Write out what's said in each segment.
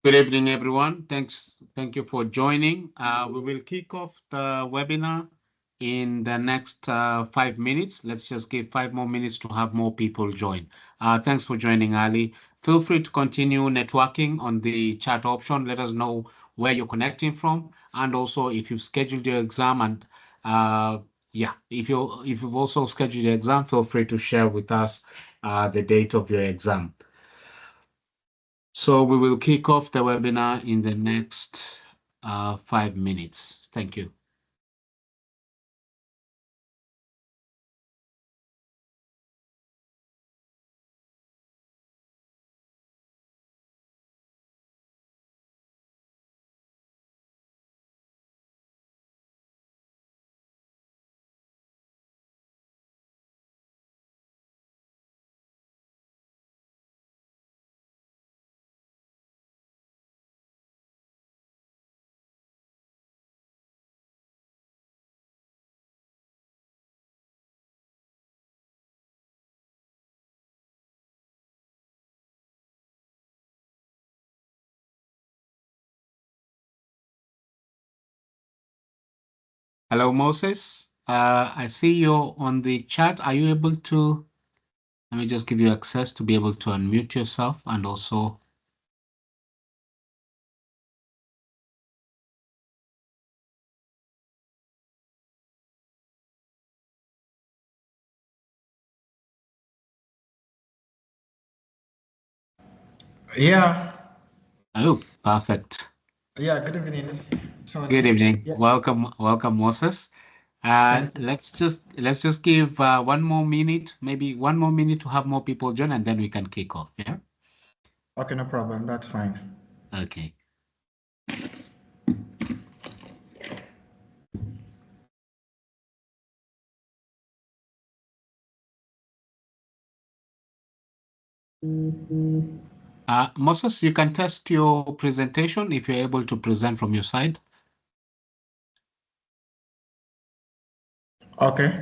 Good evening, everyone. Thank you for joining. We will kick off the webinar in the next 5 minutes. Let's just give 5 more minutes to have more people join. Thanks for joining, Ali. Feel free to continue networking on the chat option. Let us know where you're connecting from, and also if you've scheduled your exam. And if you've also scheduled your exam, feel free to share with us the date of your exam. So we will kick off the webinar in the next 5 minutes. Thank you. Hello, Moses. I see you're on the chat. Are you able to, let me just give you access to be able to unmute yourself and also. Yeah. Oh, perfect. Yeah, good evening, Tony. Good evening. Yeah. Welcome, Moses. Let's just give 1 more minute, maybe 1 more minute to have more people join, and then we can kick off. Yeah. Okay, no problem. That's fine. Okay. Moses, you can test your presentation if you're able to present from your side. Okay.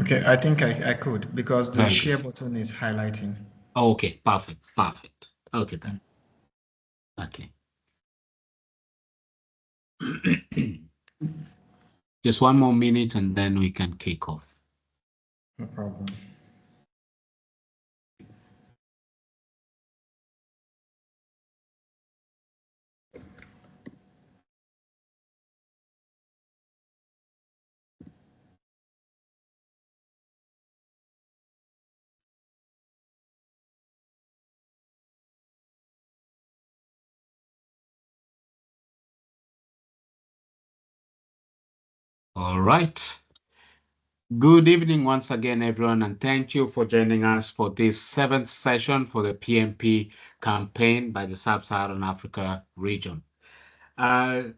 Okay, I think I could because the share button is highlighting. Okay, perfect. Okay then. Okay. Just 1 more minute and then we can kick off. No problem. All right. Good evening once again, everyone, and thank you for joining us for this 7th session for the PMP campaign by the Sub-Saharan Africa region.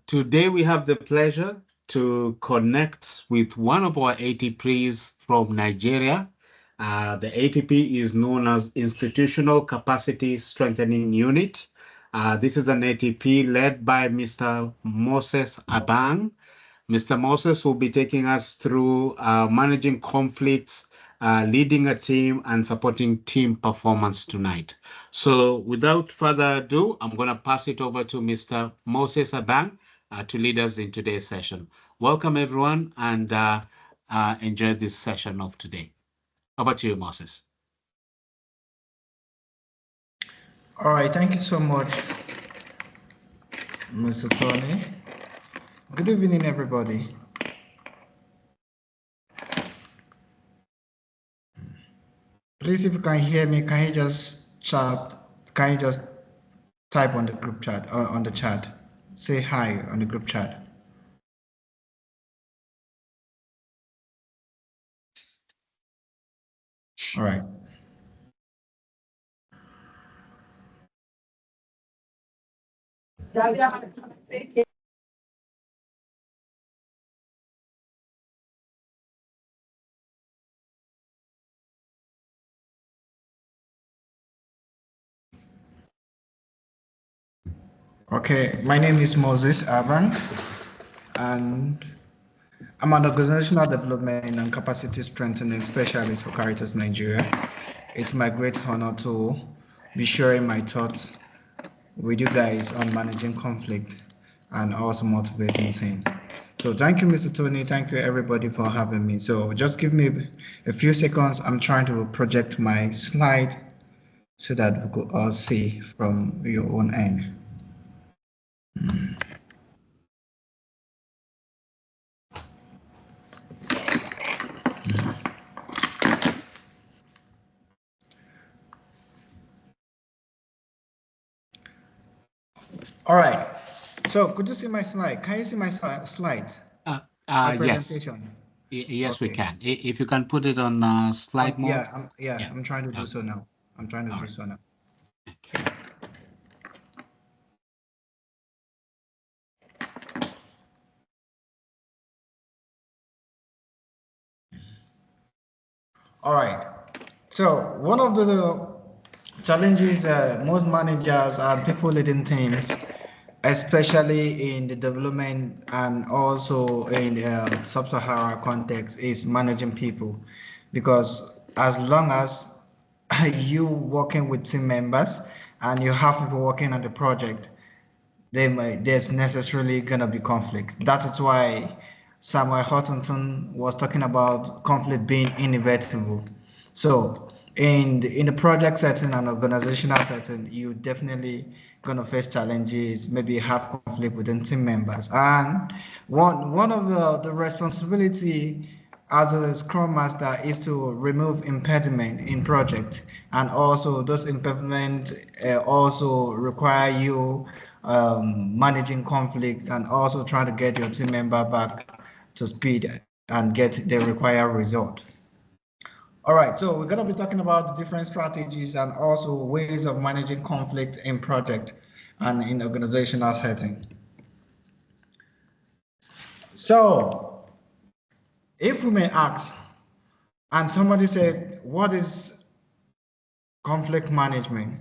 Today we have the pleasure to connect with one of our ATPs from Nigeria. The ATP is known as Institutional Capacity Strengthening Unit. This is an ATP led by Mr. Moses Abang. Mr. Moses will be taking us through managing conflicts, leading a team, and supporting team performance tonight. So without further ado, I'm going to pass it over to Mr. Moses Abang to lead us in today's session. Welcome, everyone, and enjoy this session of today. Over to you, Moses. All right, thank you so much, Mr. Tony. Good evening, everybody. Please, if you can hear me, can you just chat? Can you just type on the group chat or on the chat? Say hi on the group chat. All right. Okay, my name is Moses Abang, and I'm an organizational development and capacity strengthening specialist for Caritas Nigeria. It's my great honor to be sharing my thoughts with you guys on managing conflict and also motivating team. So thank you, Mr. Tony. Thank you, everybody, for having me. So just give me a few seconds. I'm trying to project my slide so that we could all see from your own end. All right. So could you see my slide? Can you see my slides? My Yes. presentation. Yes, we Okay. can. If you can put it on slide mode. I'm trying to do so now. I'm trying to All do right. so now. Okay. All right. So one of the challenges most managers and people leading teams, especially in the development and also in the sub-Sahara context, is managing people, because as long as you working with team members and you have people working on the project, there's necessarily gonna be conflict. That is why Samuel Huntington was talking about conflict being inevitable. So in the project setting and organizational setting, you definitely gonna face challenges, maybe have conflict within team members. And one of the responsibility as a scrum master is to remove impediment in project, and also those impediment also require you managing conflict and also trying to get your team member back to speed and get the required result. All right, so we're going to be talking about different strategies and also ways of managing conflict in project and in organizational setting. So if we may ask, and somebody said, what is conflict management?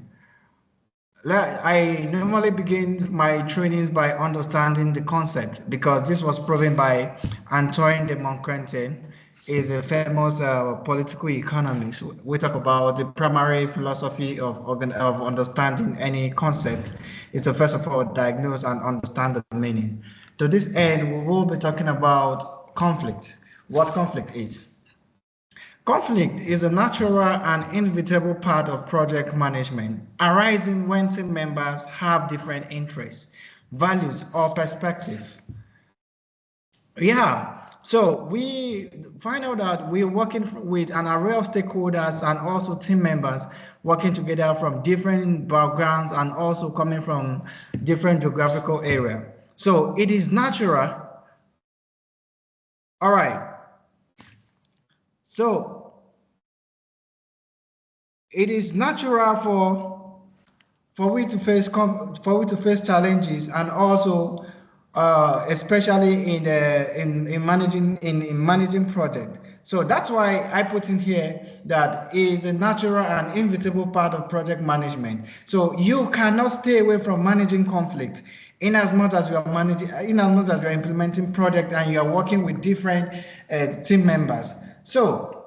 I normally begin my trainings by understanding the concept, because this was proven by Antoine de Monconte. Is a famous political economist. We talk about the primary philosophy of understanding any concept is to first of all diagnose and understand the meaning. To this end, we will be talking about conflict. What conflict is. Conflict is a natural and inevitable part of project management, arising when team members have different interests, values, or perspective. Yeah, so we find out that we're working with an array of stakeholders and also team members working together from different backgrounds and also coming from different geographical area. So it is natural. All right. So it is natural for we to face challenges, and also especially in managing project. So that's why I put in here that it is a natural and inevitable part of project management. So you cannot stay away from managing conflict, in as much as you are implementing project and you are working with different team members. So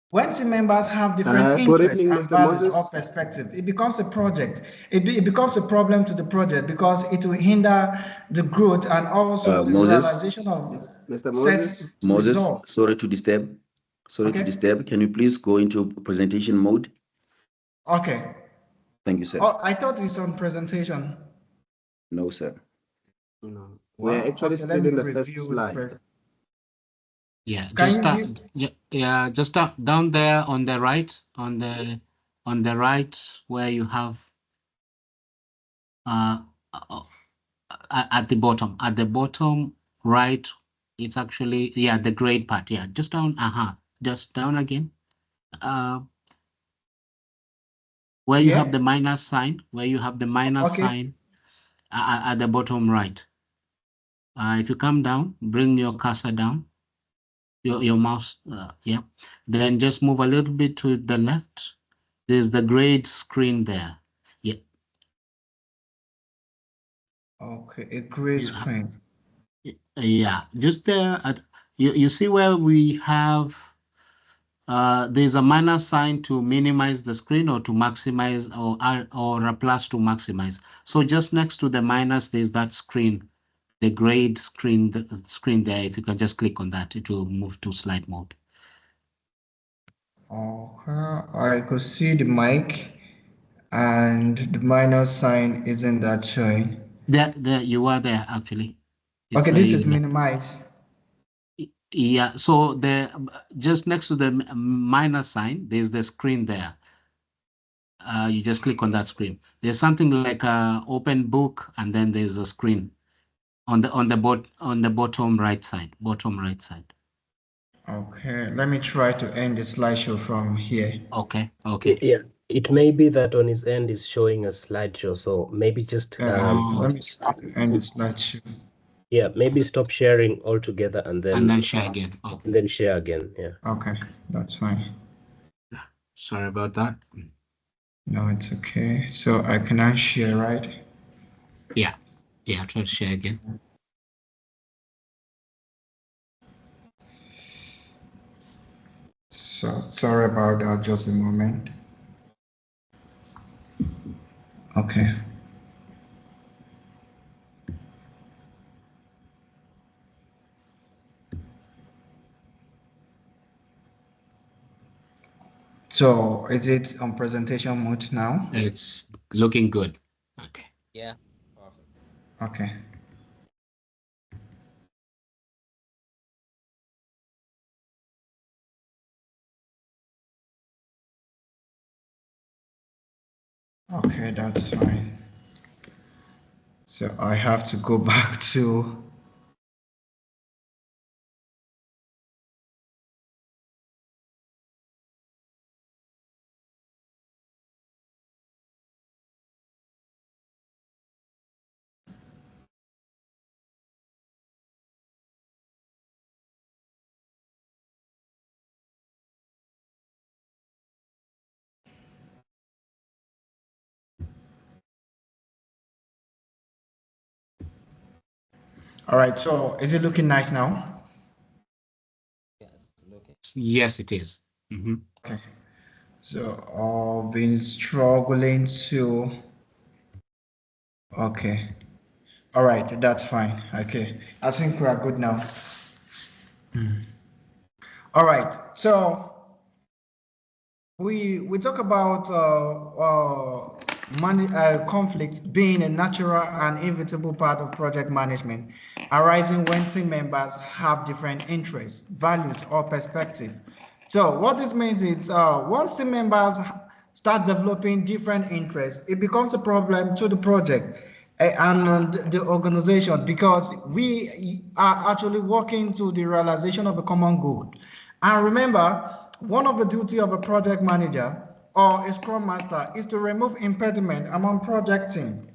when team members have different interests and values or perspective, it becomes a project. It becomes a problem to the project, because it will hinder the growth and also the realization of Mr. set Moses, results. sorry to disturb. Sorry to disturb. Can you please go into presentation mode? Okay. Thank you, sir. Oh, I thought it's on presentation. No, sir. No, we're actually still in the first slide. Yeah, Can just down there on the right, on the right where you have at the bottom right, it's actually the grade part. Yeah, just down. Just down again. Where you have the minus sign, sign at the bottom right. If you come down, bring your cursor down, your mouse, then just move a little bit to the left. There's the grade screen there. Yeah. Okay, a grade screen. Yeah, just there You see where we have there's a minus sign to minimize the screen or to maximize, or a plus to maximize. So just next to the minus, there's that screen, the grade screen, the screen there. If you can just click on that, it will move to slide mode. Okay, I could see the mic and the minus sign isn't that showing. There you are there actually. It's okay, this is minimize. Yeah, so just next to the minus sign, there's the screen there. You just click on that screen. There's something like a open book, and then there's a screen on the bottom right side. Okay, let me try to end the slideshow from here. Okay. Yeah, it may be that on his end is showing a slideshow, so maybe just let me start to end the slideshow. Yeah, maybe stop sharing altogether and then share again. Okay. And then share again. Yeah. Okay, that's fine. Sorry about that. No, it's okay. So I can unshare, right? Yeah, try to share again. So sorry about that, just a moment. Okay. So is it on presentation mode now? It's looking good. Okay. Yeah. Okay. Okay, that's fine. So I have to go back to All right, so is it looking nice now? Yes, it is. Mm-hmm. Okay. So I've been struggling to. Okay. All right, that's fine. Okay. I think we are good now. All right. So we talk about conflict being a natural and inevitable part of project management, arising when team members have different interests, values, or perspective. So what this means is once team members start developing different interests, it becomes a problem to the project and the organization, because we are actually working to the realization of a common goal. And remember, one of the duty of a project manager or a scrum master is to remove impediment among project team.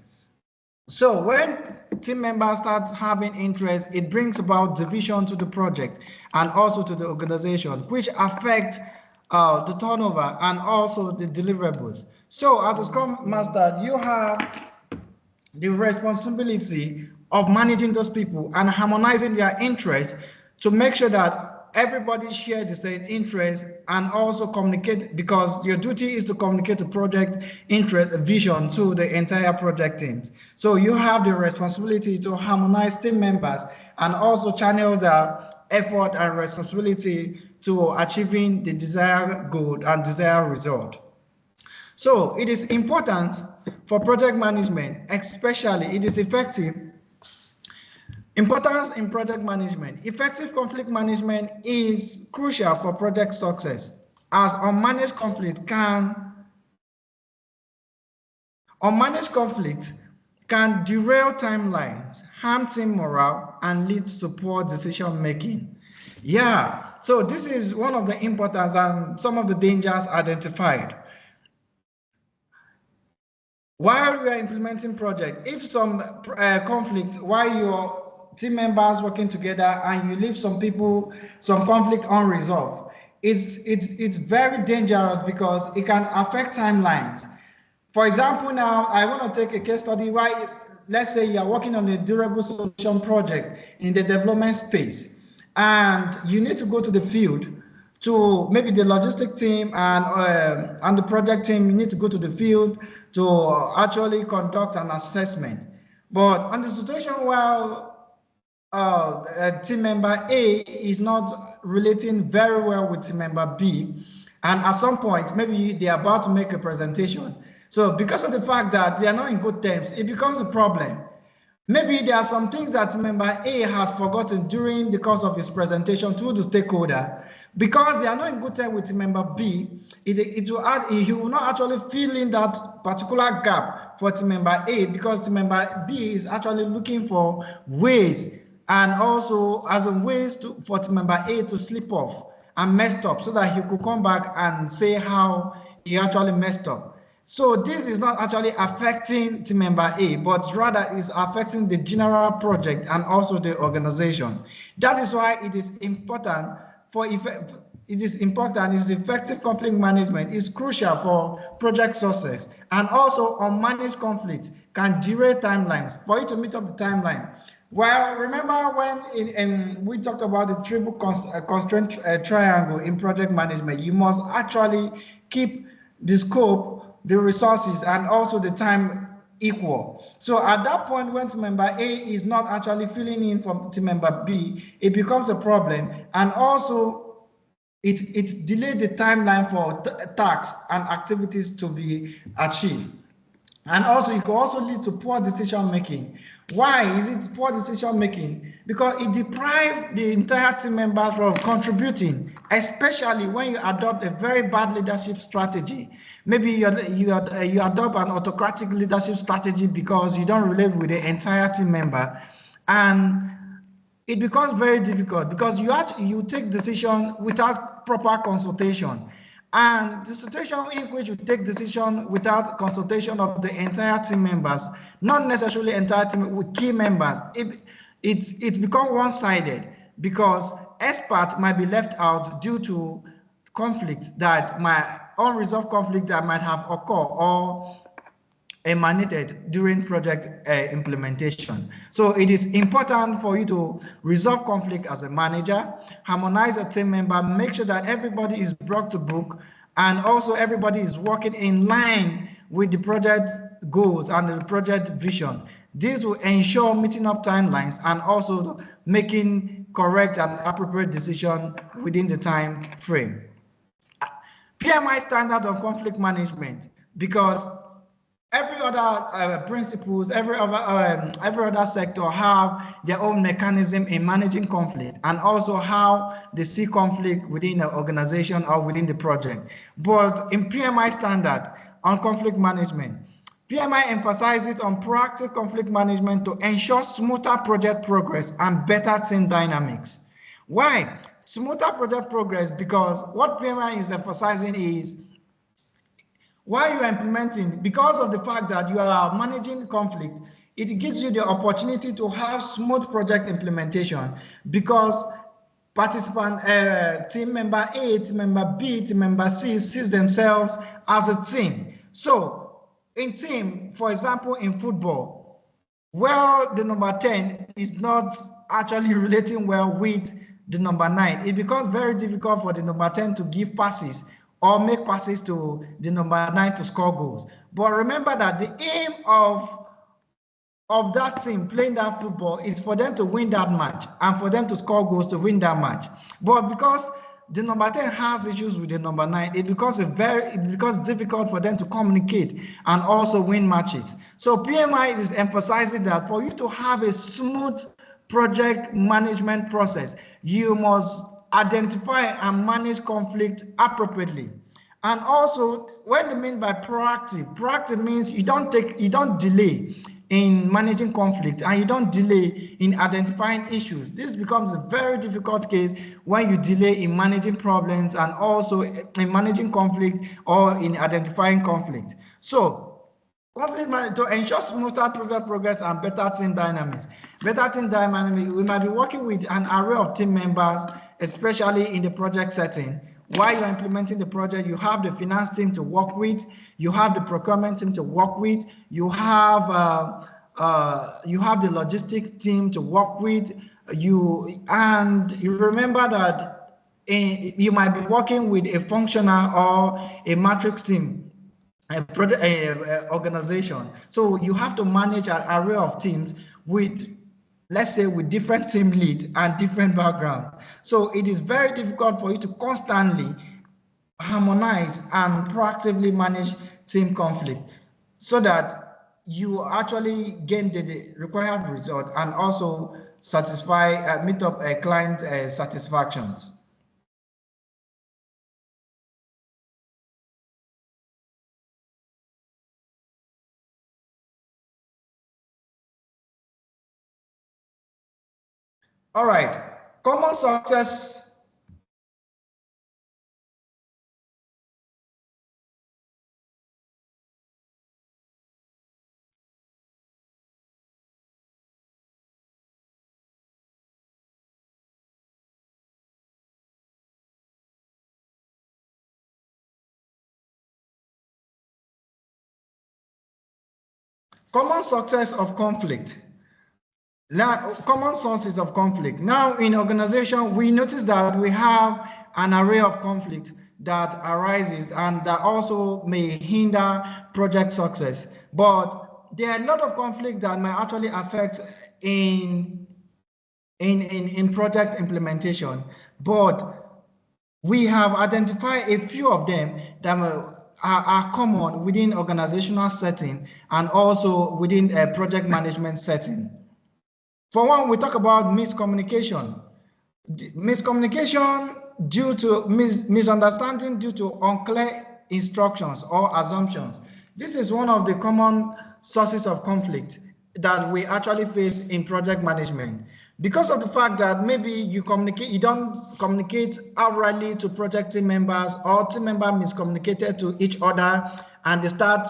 So when team members start having interest, it brings about division to the project and also to the organization, which affect the turnover and also the deliverables. So as a scrum master, you have the responsibility of managing those people and harmonizing their interests to make sure that everybody share the same interest and also communicate, because your duty is to communicate the project interest vision to the entire project teams. So you have the responsibility to harmonize team members and also channel their effort and responsibility to achieving the desired goal and desired result. So it is important for project management, especially it is effective. Importance in project management. Effective conflict management is crucial for project success, as unmanaged conflict can derail timelines, harm team morale, and leads to poor decision making. Yeah, so this is one of the importance and some of the dangers identified. While we are implementing project, if some conflict while your team members working together and you leave some people, some conflict unresolved, it's very dangerous because it can affect timelines. For example, now I want to take a case study where, let's say you are working on a durable solution project in the development space, and you need to go to the field to maybe the logistic team and the project team, you need to go to the field to actually conduct an assessment. But on the situation where team member A is not relating very well with team member B, and at some point, maybe they're about to make a presentation. So because of the fact that they are not in good terms, it becomes a problem. Maybe there are some things that member A has forgotten during the course of his presentation to the stakeholder. Because they are not in good terms with member B, he will not actually fill in that particular gap for team member A, because team member B is actually looking for ways, and also as a ways for team member A to slip off and messed up, so that he could come back and say how he actually messed up. So this is not actually affecting team member A, but rather is affecting the general project and also the organization. That is why it is important effective conflict management is crucial for project success, and also unmanaged conflict can derail timelines for you to meet up the timeline. Well, remember when we talked about the triple constraint triangle in project management, you must actually keep the scope, the resources, and also the time equal. So at that point, when team member A is not actually filling in for team member B, it becomes a problem, and also it delayed the timeline for tasks and activities to be achieved. And also it could also lead to poor decision making. Why is it poor decision making? Because it deprives the entire team members from contributing, especially when you adopt a very bad leadership strategy. Maybe you adopt an autocratic leadership strategy because you don't relate with the entire team member, and it becomes very difficult because you take decision without proper consultation. And the situation in which you take decision without consultation of the entire team members, not necessarily entire team, with key members, it becomes one-sided, because experts might be left out due to unresolved conflict that might have occurred or emanated during project implementation. So it is important for you to resolve conflict as a manager, harmonize your team member, make sure that everybody is brought to book, and also everybody is working in line with the project goals and the project vision. This will ensure meeting up timelines and also making correct and appropriate decision within the time frame. PMI standard on conflict management, because every other principles, every other sector have their own mechanism in managing conflict, and also how they see conflict within the organization or within the project. But in PMI standard on conflict management, PMI emphasizes on proactive conflict management to ensure smoother project progress and better team dynamics. Why? Smoother project progress, because what PMI is emphasizing is, while you are implementing, because of the fact that you are managing conflict, it gives you the opportunity to have smooth project implementation, because participant, team member A, team member B, team member C sees themselves as a team. So in team, for example, in football, well, the number 10 is not actually relating well with the number 9. It becomes very difficult for the number 10 to give passes or make passes to the number 9 to score goals. But remember that the aim of that team playing that football is for them to win that match and for them to score goals to win that match. But because the number 10 has issues with the number 9, it becomes difficult for them to communicate and also win matches. So PMI is emphasizing that for you to have a smooth project management process, you must identify and manage conflict appropriately. And also, what do you mean by proactive? Proactive means you don't delay in managing conflict, and you don't delay in identifying issues. This becomes a very difficult case when you delay in managing problems and also in managing conflict or in identifying conflict. So conflict management, to ensure smoother project progress and better team dynamics. Better team dynamics, we might be working with an array of team members, especially in the project setting. While you're implementing the project, you have the finance team to work with, you have the procurement team to work with, you have the logistics team to work with, you remember that you might be working with a functional or a matrix team, a project organization. So you have to manage an array of teams with, let's say, with different team lead and different background. So it is very difficult for you to constantly harmonize and proactively manage team conflict so that you actually gain the required result and also satisfy, meet up a client satisfactions. All right, common success. Common success of conflict. Now, common sources of conflict. Now, in organization, we notice that we have an array of conflict that arises and that also may hinder project success. But there are a lot of conflict that may actually affect in project implementation. But we have identified a few of them that are common within organizational setting and also within a project management setting. For one, we talk about miscommunication. Miscommunication due to misunderstanding due to unclear instructions or assumptions. This is one of the common sources of conflict that we actually face in project management. Because of the fact that maybe you don't communicate outrightly to project team members, or team members miscommunicated to each other and they start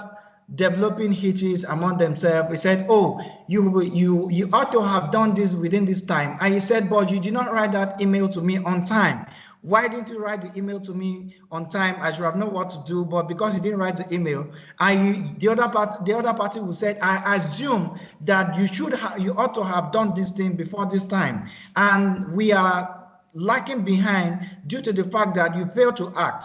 developing hitches among themselves. We said, oh, you ought to have done this within this time. And he said, but you did not write that email to me on time. Why didn't you write the email to me on time? I should have known what to do, but because you didn't write the email, the other party will say, I assume that you ought to have done this thing before this time. And we are lacking behind due to the fact that you failed to act.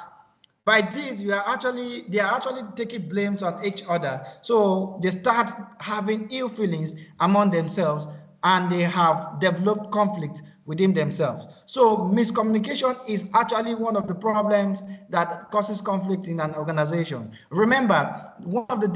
By this, they are actually taking blames on each other. So they start having ill feelings among themselves and they have developed conflict within themselves. So miscommunication is actually one of the problems that causes conflict in an organization. Remember, one of the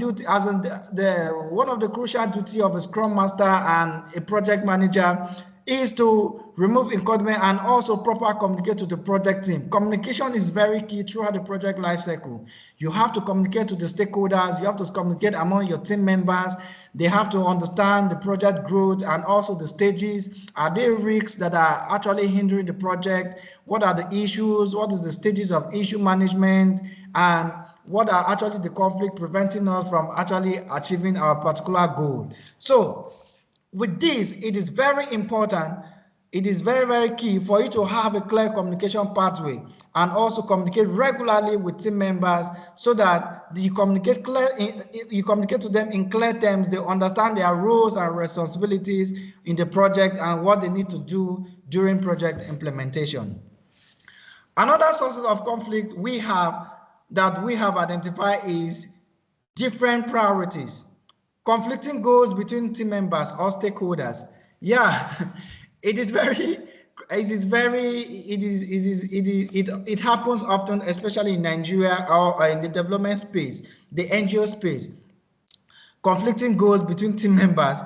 crucial duty of a Scrum Master and a project manager is to remove encodement and also proper communicate to the project team. Communication is very key throughout the project lifecycle. You have to communicate to the stakeholders, you have to communicate among your team members, they have to understand the project growth and also the stages. Are there risks that are actually hindering the project? What are the issues? What is the stages of issue management? And what are actually the conflict preventing us from actually achieving our particular goal? So, with this, it is very important, it is very, very key for you to have a clear communication pathway and also communicate regularly with team members so that you communicate to them in clear terms. They understand their roles and responsibilities in the project and what they need to do during project implementation. Another source of conflict we have identified is different priorities. Conflicting goals between team members or stakeholders. Yeah, it happens often, especially in Nigeria or in the development space, the NGO space. Conflicting goals between team members.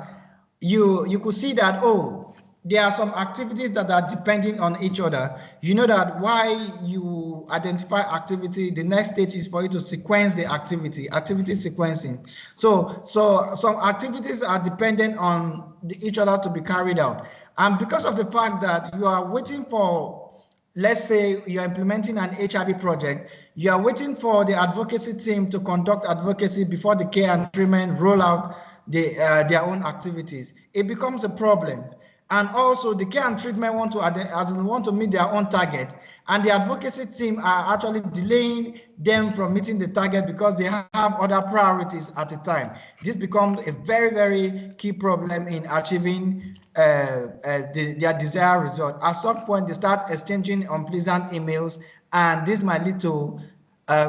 You could see that, oh, there are some activities that are depending on each other. You know that why you identify activity, the next stage is for you to sequence the activity sequencing. So some activities are dependent on each other to be carried out. And because of the fact that you are waiting for, let's say you're implementing an HRD project, you are waiting for the advocacy team to conduct advocacy before the care and treatment roll out their own activities. It becomes a problem. And also the care and treatment want to meet their own target, and the advocacy team are actually delaying them from meeting the target because they have other priorities at the time. This becomes a very, very key problem in achieving their desired result. At some point, they start exchanging unpleasant emails, and this might lead to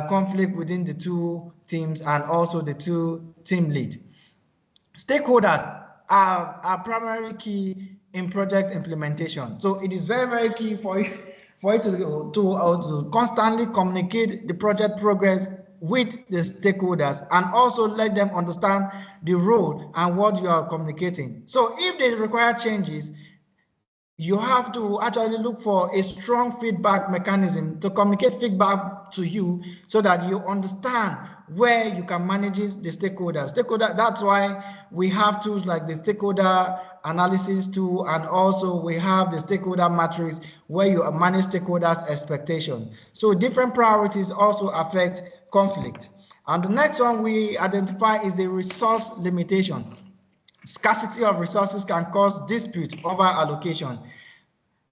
conflict within the two teams and also the two team lead. Stakeholders are primary key in project implementation. So it is very, very key for you to constantly communicate the project progress with the stakeholders and also let them understand the role and what you are communicating. So if they require changes, you have to actually look for a strong feedback mechanism to communicate feedback to you so that you understand where you can manage the stakeholders. That's why we have tools like the stakeholder analysis tool, and also we have the stakeholder matrix where you manage stakeholders' expectation. So different priorities also affect conflict. And the next one we identify is the resource limitation. Scarcity of resources can cause dispute over allocation.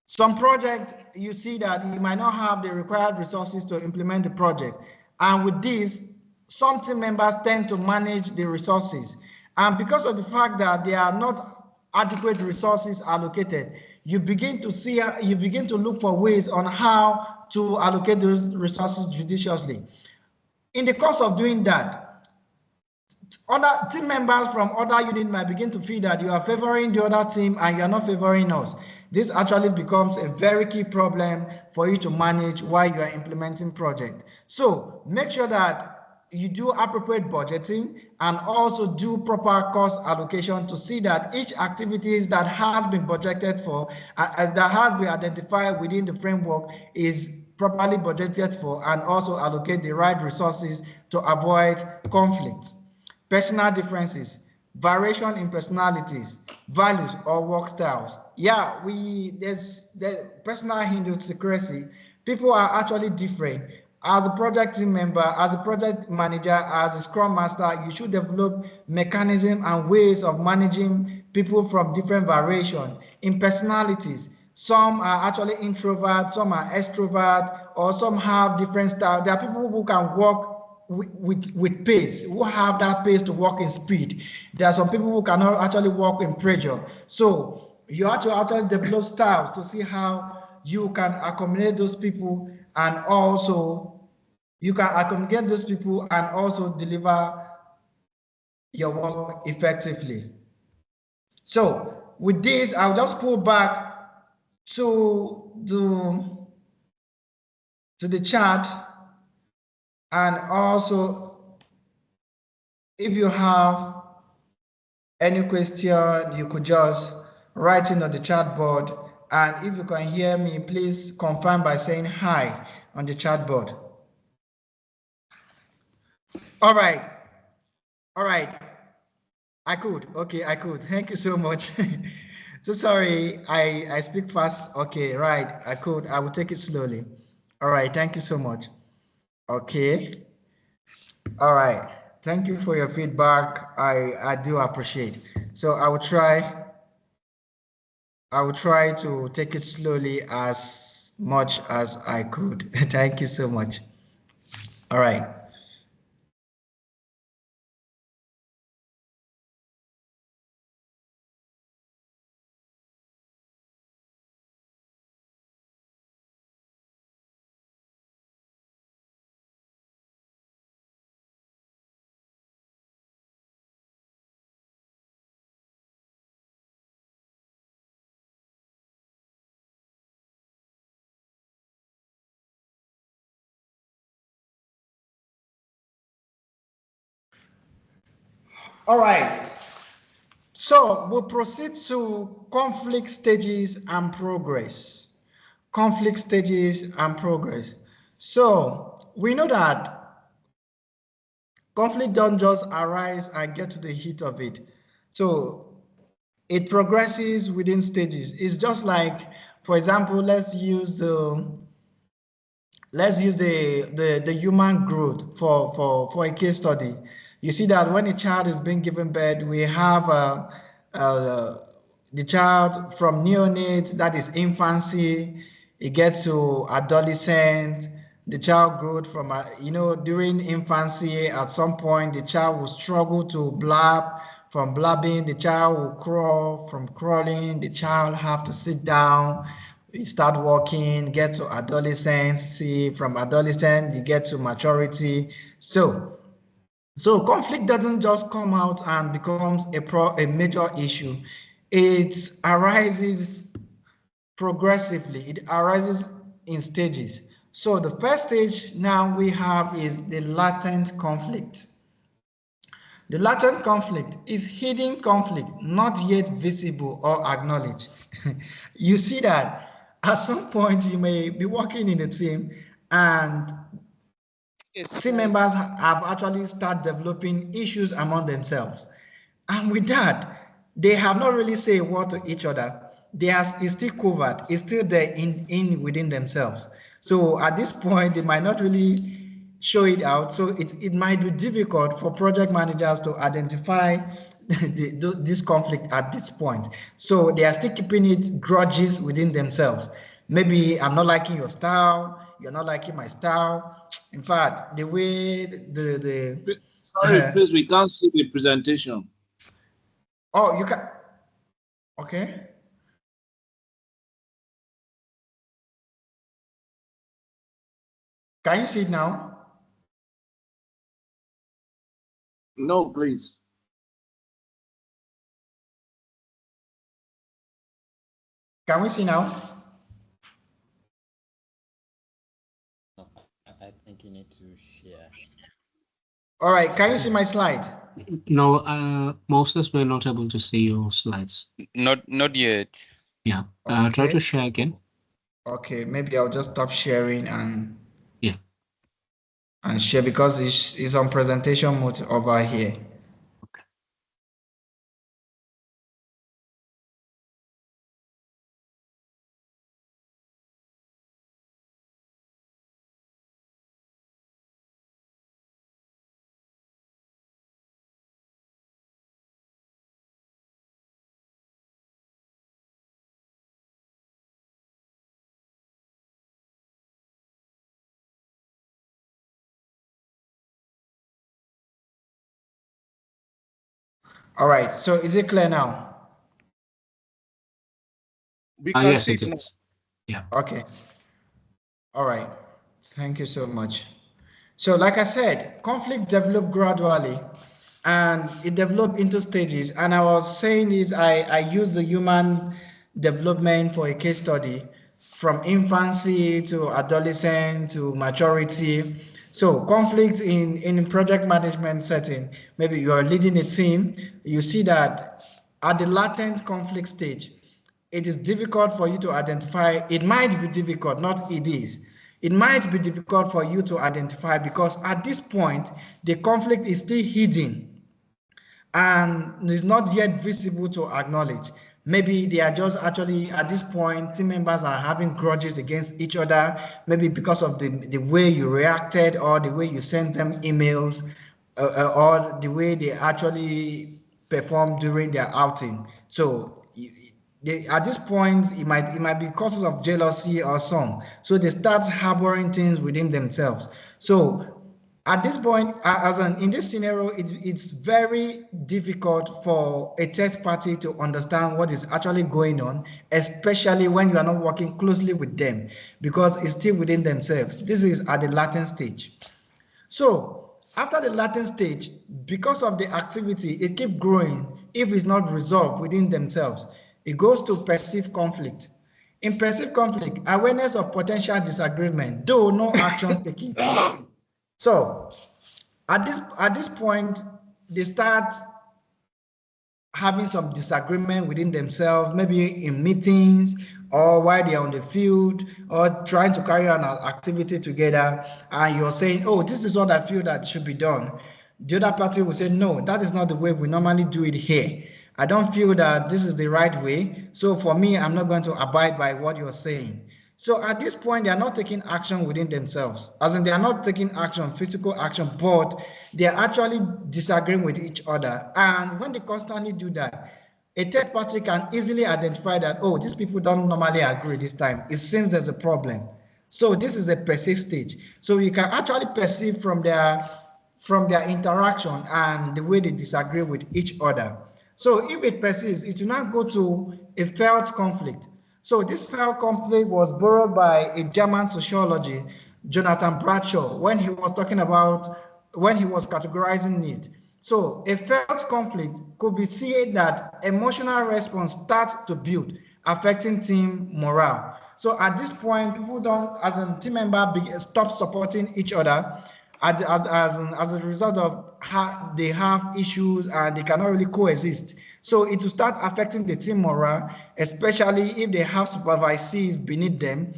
Some projects, you see that you might not have the required resources to implement the project. And with this, some team members tend to manage the resources. And because of the fact that there are not adequate resources allocated, you begin to look for ways on how to allocate those resources judiciously. In the course of doing that, other team members from other units might begin to feel that you are favoring the other team and you are not favoring us. This actually becomes a very key problem for you to manage while you are implementing project. So make sure that you do appropriate budgeting and also do proper cost allocation to see that each activities that has been budgeted for, that has been identified within the framework, is properly budgeted for, and also allocate the right resources to avoid conflict. Personal differences, variation in personalities, values, or work styles. Yeah, there's the personal idiosyncrasy. People are actually different. As a project team member, as a project manager, as a scrum master, you should develop mechanisms and ways of managing people from different variation in personalities. Some are actually introvert, some are extrovert, or some have different styles. There are people who can work with pace, who have that pace to work in speed. There are some people who cannot actually work in pressure. So you have to actually develop styles to see how you can accommodate those people, and also deliver your work effectively. So with this, I'll just pull back to the chat. And also, if you have any question, you could just write in on the chat board. And if you can hear me, please confirm by saying hi on the chat board. All right. I could. Okay, I could. Thank you so much. So sorry, I speak fast. Okay, right. I could. I will take it slowly. All right. Thank you so much. Okay. All right. Thank you for your feedback. I do appreciate. So I will try to take it slowly as much as I could. Thank you so much. All right. All right. So we'll proceed to conflict stages and progress. Conflict stages and progress. So we know that conflict don't just arise and get to the heat of it. So it progresses within stages. It's just like, for example, let's use the human growth for a case study. You see that when a child is being given birth, we have the child from neonate, that is infancy, it gets to adolescent, the child growth from, during infancy, at some point, the child will struggle to blab, From blabbing, the child will crawl. From crawling, the child have to sit down. You start walking, get to adolescence. From adolescence, you get to maturity. So conflict doesn't just come out and becomes a major issue. It arises progressively. It arises in stages. So the first stage now we have is the latent conflict. The latent conflict is hidden conflict, not yet visible or acknowledged. You see that at some point you may be working in a team and team members have actually started developing issues among themselves. And with that, they have not really said a word to each other. It's still covered, it's still there in within themselves. So at this point, they might not really show it out. So it might be difficult for project managers to identify this conflict at this point. So they are still keeping it grudges within themselves. Maybe I'm not liking your style, you're not liking my style. In fact, the way Sorry, please, we can't see the presentation. Oh, you can. Okay. Can you see it now? No, please. Can we see now? I think you need to share. All right. Can you see my slide? No, Moses, we're not able to see your slides. Not yet. Yeah. Okay. Try to share again. Okay. Maybe I'll just stop sharing and yeah, share because it's on presentation mode over here. Okay. All right. So is it clear now? We can Yes, see it it now. is. Yeah. Okay. All right. Thank you so much. So like I said, conflict developed gradually and it developed into stages. And I was saying is I use the human development for a case study from infancy to adolescence to maturity. So conflict in project management setting, maybe you are leading a team, you see that at the latent conflict stage, it is difficult for you to identify. It might be difficult, not it is. It might be difficult for you to identify because at this point, the conflict is still hidden and is not yet visible to acknowledge. Maybe they are just actually at this point, team members are having grudges against each other, maybe because of the way you reacted or the way you sent them emails or the way they actually performed during their outing. So at this point, it might be causes of jealousy or some. So they start harboring things within themselves. So at this point, in this scenario, it's very difficult for a third party to understand what is actually going on, especially when you are not working closely with them, because it's still within themselves. This is at the latent stage. So after the latent stage, because of the activity, it keeps growing. If it's not resolved within themselves, it goes to perceived conflict. In perceived conflict, awareness of potential disagreement, though no action taken. So at this point, they start having some disagreement within themselves, maybe in meetings or while they're on the field or trying to carry on an activity together, and you're saying, oh, this is what I feel that should be done. The other party will say, no, that is not the way we normally do it here. I don't feel that this is the right way. So for me, I'm not going to abide by what you're saying. So at this point, they are not taking action within themselves. As in, they are not taking action, physical action, but they are actually disagreeing with each other. And when they constantly do that, a third party can easily identify that, oh, these people don't normally agree this time. It seems there's a problem. So this is a perceived stage. So you can actually perceive from their from their interaction and the way they disagree with each other. So if it persists, it will not go to a felt conflict. So this felt conflict was borrowed by a German sociologist, Jonathan Bradshaw, when he was talking about, when he was categorizing it. So a felt conflict could be seen that emotional response starts to build, affecting team morale. So at this point, people don't, as a team member, stop supporting each other as a result of how they have issues and they cannot really coexist. So it will start affecting the team morale, especially if they have supervisees beneath them.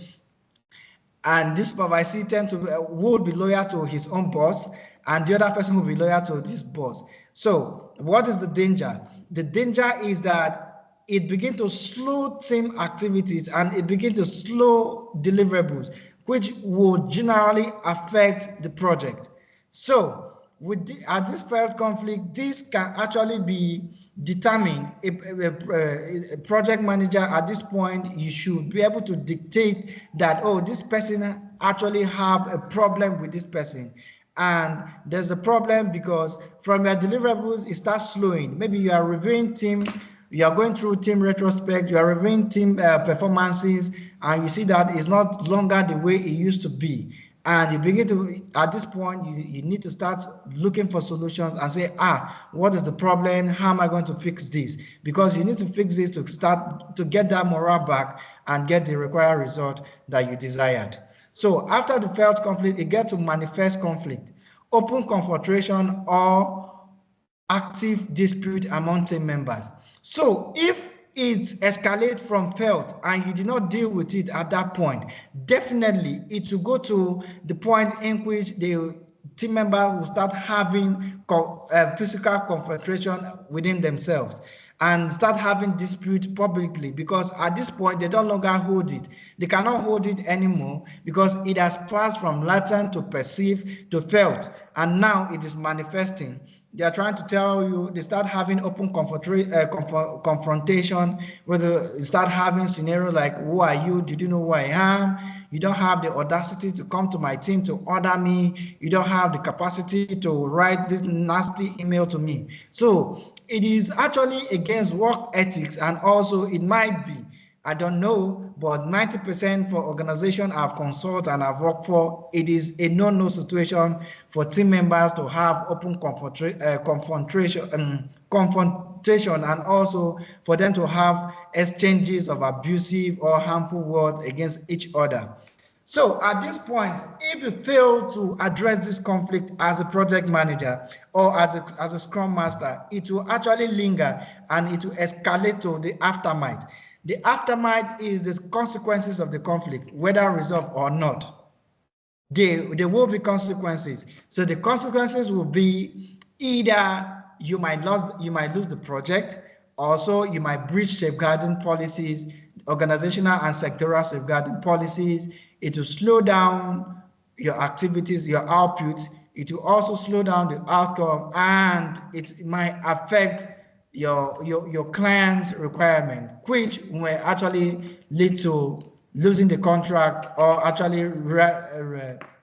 And this supervisee would be loyal to his own boss, and the other person will be loyal to this boss. So what is the danger? The danger is that it begins to slow team activities and it begins to slow deliverables, which will generally affect the project. So at this failed conflict, this can actually be determined. A project manager at this point, you should be able to dictate that, oh, this person actually have a problem with this person. And there's a problem because from your deliverables, it starts slowing. Maybe you are reviewing team, you are going through team retrospect, you are reviewing team performances, and you see that it's not longer the way it used to be. And you begin to, at this point, you need to start looking for solutions and say, what is the problem? How am I going to fix this? Because you need to fix this to start to get that morale back and get the required result that you desired. So after the failed conflict, it gets to manifest conflict, open confrontation, or active dispute among team members. So if it escalates from failed and you did not deal with it at that point, definitely it will go to the point in which the team members will start having physical confrontation within themselves and start having dispute publicly, because at this point they don't longer hold it. They cannot hold it anymore because it has passed from latent to perceived to felt, and now it is manifesting. They are trying to tell you, they start having open confrontation, where they start having scenario like, who are you? Did you know who I am? You don't have the audacity to come to my team to order me. You don't have the capacity to write this nasty email to me. So it is actually against work ethics, and also it might be, I don't know, but 90% for organizations I've consulted and I've worked for, it is a no-no situation for team members to have open confrontation, and also for them to have exchanges of abusive or harmful words against each other. So at this point, if you fail to address this conflict as a project manager or as a scrum master, it will actually linger and it will escalate to the aftermath. The aftermath is the consequences of the conflict, whether resolved or not. There will be consequences. So the consequences will be either you might lose the project, also you might breach safeguarding policies, organizational and sectoral safeguarding policies. It will slow down your activities, your output. It will also slow down the outcome, and it might affect your client's requirement, which will actually lead to losing the contract, or actually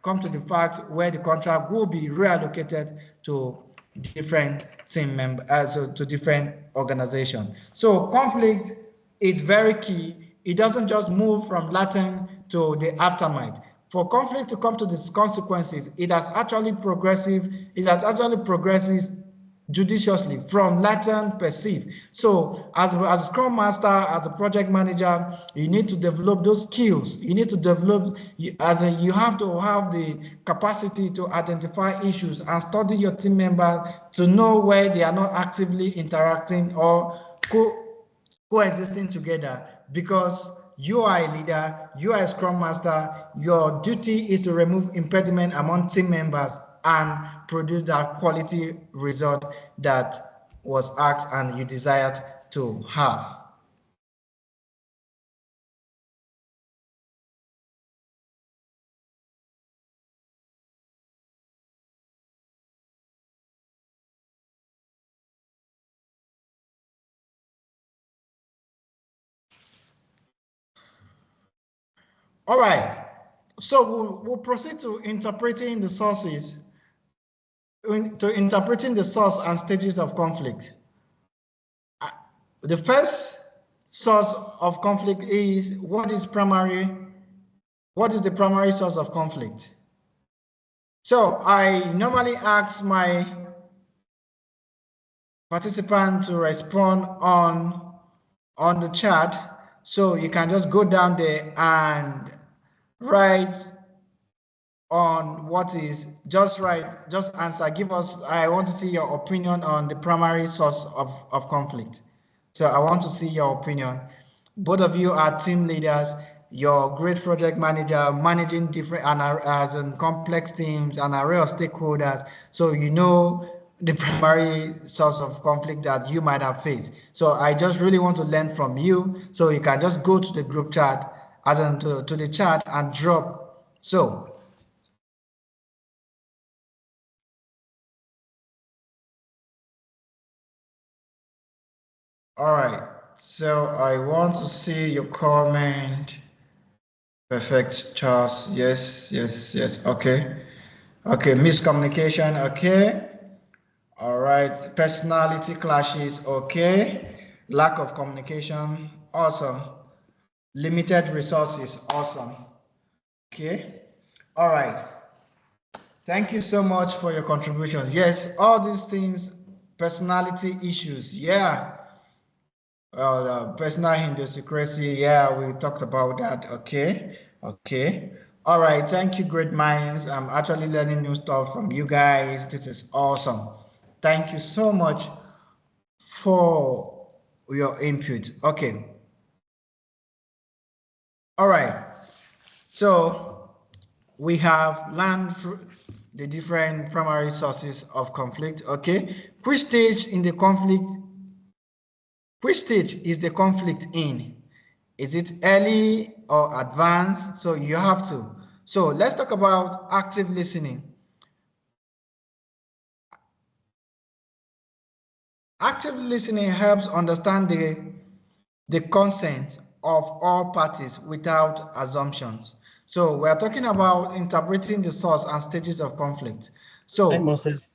come to the fact where the contract will be reallocated to different team members, so to different organizations. So conflict is very key. It doesn't just move from latent to the aftermath. For conflict to come to these consequences, it has actually progresses judiciously from latent perceived. So as a scrum master, as a project manager, you need to develop those skills. You need to develop, you have to have the capacity to identify issues and study your team members to know where they are not actively interacting or coexisting together, because you are a leader, you are a scrum master. Your duty is to remove impediment among team members and produce that quality result that was asked and you desired to have. All right, so we'll proceed to interpreting the sources. to interpreting the source and stages of conflict. The first source of conflict is what is the primary source of conflict? So I normally ask my participant to respond on the chat. So you can just go down there and write on what is, just answer, give us, I want to see your opinion on the primary source of conflict. So I want to see your opinion. Both of you are team leaders, you're great project manager, managing different as in complex teams, an array of stakeholders. So you know the primary source of conflict that you might have faced. So I just really want to learn from you. So you can just go to the group chat, as in to the chat and drop. So all right, so I want to see your comment. Perfect, Charles. Yes. Okay. Miscommunication. Okay. All right. Personality clashes. Okay. Lack of communication. Awesome. Limited resources. Awesome. Okay. All right. Thank you so much for your contribution. Yes, all these things, personality issues. Yeah. Personal idiosyncrasy, yeah, we talked about that. Okay. All right, thank you, great minds. I'm actually learning new stuff from you guys. This is awesome. Thank you so much for your input. Okay. All right, so we have learned the different primary sources of conflict. Okay, which stage is the conflict in? Is it early or advanced? So you have to. So let's talk about active listening. Active listening helps understand the consent of all parties without assumptions. So we are talking about interpreting the source and stages of conflict. So Hi, Moses.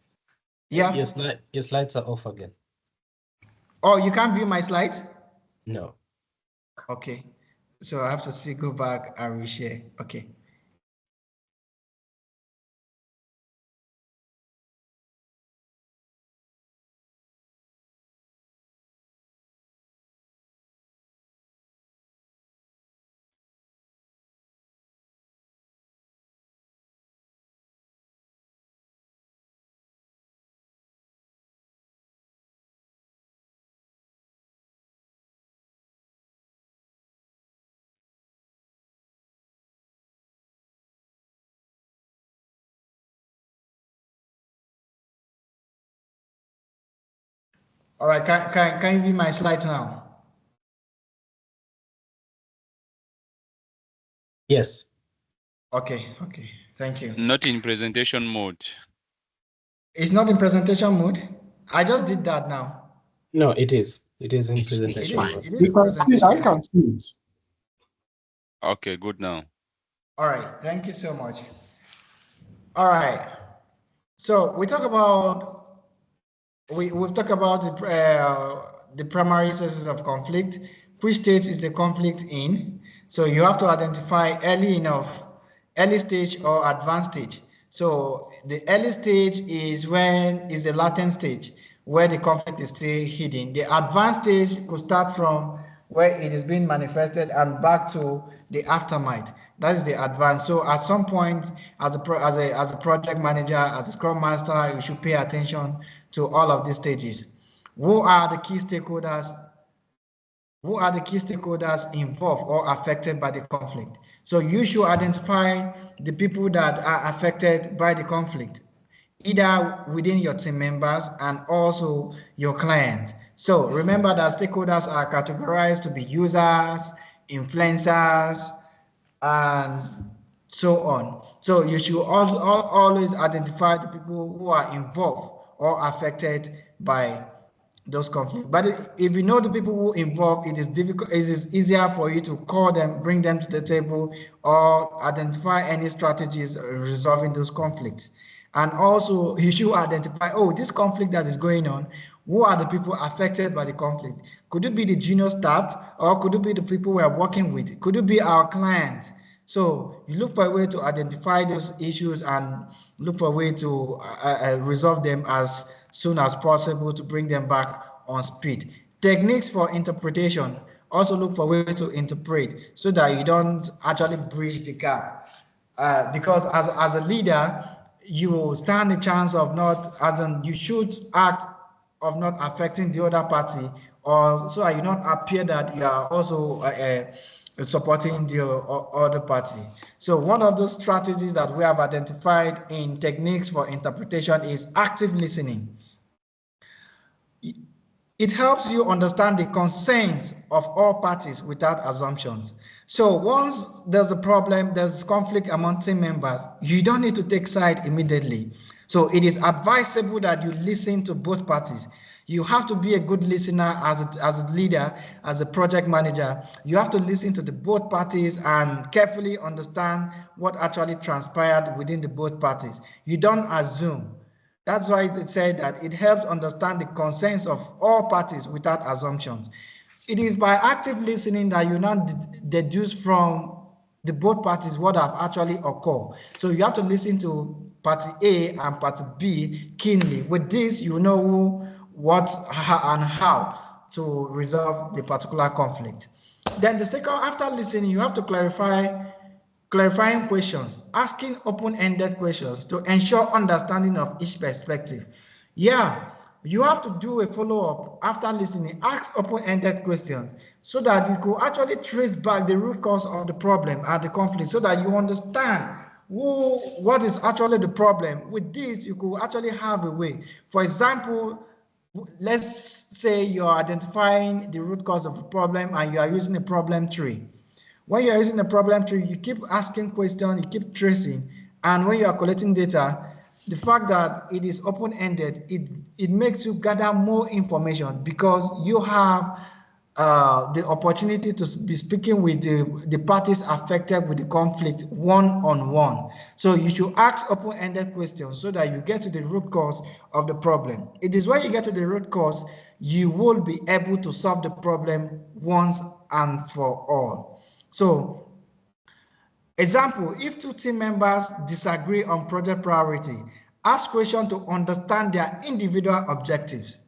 Yeah. Your slides are off again. Oh, you can't view my slides? No. Okay. So I have to go back and reshare. Okay. All right, can you view my slides now? Yes. Okay, thank you. Not in presentation mode. It's not in presentation mode? I just did that now. No, it is. It is in presentation mode. It is presentation. I can see it. Okay, good now. All right, thank you so much. All right, so we talk about, we've talked about the primary sources of conflict. Which stage is the conflict in? So you have to identify early stage or advanced stage. So the early stage is the latent stage where the conflict is still hidden. The advanced stage could start from where it is being manifested and back to the aftermath. That is the advanced. So at some point, as a project manager, as a scrum master, you should pay attention to all of these stages. Who are the key stakeholders involved or affected by the conflict? So you should identify the people that are affected by the conflict, either within your team members and also your client. So remember that stakeholders are categorized to be users, influencers, and so on. So you should always identify the people who are involved or affected by those conflicts. But if you know the people who involved, it is difficult. It is easier for you to call them, bring them to the table, or identify any strategies resolving those conflicts. And also you should identify, oh, this conflict that is going on, who are the people affected by the conflict? Could it be the junior staff, or could it be the people we are working with? Could it be our clients? So you look for a way to identify those issues and look for a way to resolve them as soon as possible to bring them back on speed. Techniques for interpretation. Also look for ways to interpret so that you don't actually bridge the gap. Because as a leader, you stand a chance of not, as in you should act of not affecting the other party, or so that you not appear that you are also supporting the other party. So one of those strategies that we have identified in techniques for interpretation is active listening. It helps you understand the concerns of all parties without assumptions. So once there's a problem, there's conflict among team members, you don't need to take side immediately. So it is advisable that you listen to both parties. You have to be a good listener as a leader, as a project manager. You have to listen to the both parties and carefully understand what actually transpired within the both parties. You don't assume. That's why it said that it helps understand the concerns of all parties without assumptions. It is by active listening that you now deduce from the both parties what have actually occurred. So you have to listen to party A and party B keenly. With this, you know who, what, and how to resolve the particular conflict. Then the second, after listening, you have to clarifying questions, asking open-ended questions to ensure understanding of each perspective. Yeah, you have to do a follow-up after listening, ask open-ended questions so that you could actually trace back the root cause of the problem and the conflict so that you understand what is actually the problem. With this, you could actually have a way. For example, let's say you're identifying the root cause of the problem and you are using a problem tree. When you are using a problem tree, you keep asking questions, you keep tracing, and when you are collecting data, the fact that it is open-ended, it makes you gather more information because you have the opportunity to be speaking with the parties affected with the conflict one-on-one. So you should ask open-ended questions so that you get to the root cause of the problem. It is when you get to the root cause, you will be able to solve the problem once and for all. So, example, if two team members disagree on project priority, ask questions to understand their individual objectives.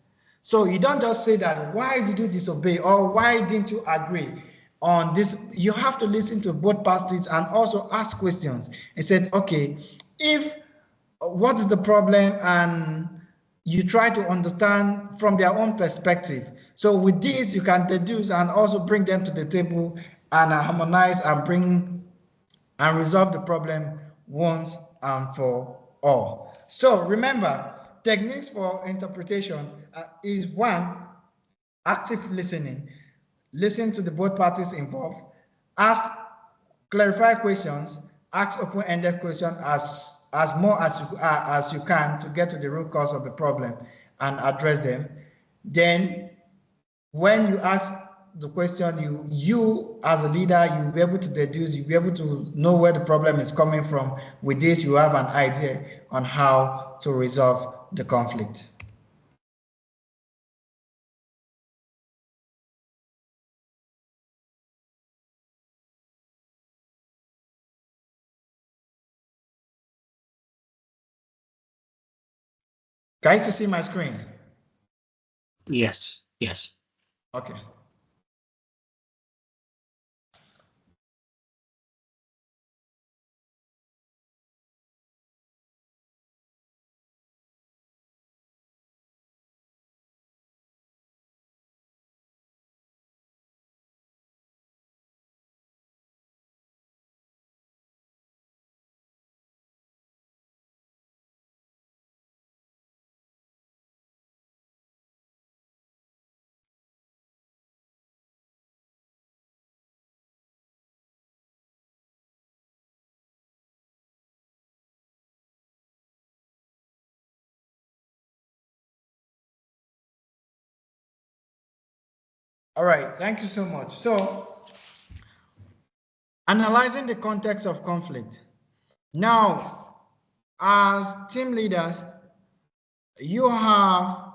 So you don't just say that, why did you disobey or why didn't you agree on this? You have to listen to both parties and also ask questions and say, okay, what is the problem? And you try to understand from their own perspective. So with this, you can deduce and also bring them to the table and harmonize and bring and resolve the problem once and for all. So remember, techniques for interpretation is one, active listening. Listen to the both parties involved. Clarify questions. Ask open-ended questions as more as you can to get to the root cause of the problem and address them. Then when you ask the question, you as a leader, you'll be able to deduce, you'll be able to know where the problem is coming from. With this, you have an idea on how to resolve the conflict. Can you still see my screen? Yes, yes. Okay. All right, thank you so much. So, analyzing the context of conflict. Now, as team leaders, you have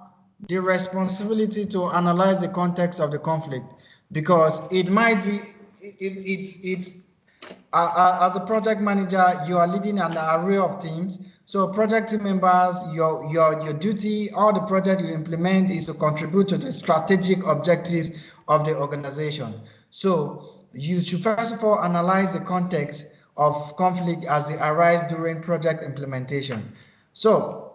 the responsibility to analyze the context of the conflict, because it might be, as a project manager, you are leading an array of teams. So project team members, your duty, all the project you implement is to contribute to the strategic objectives of the organization. So you should first of all analyze the context of conflict as they arise during project implementation. So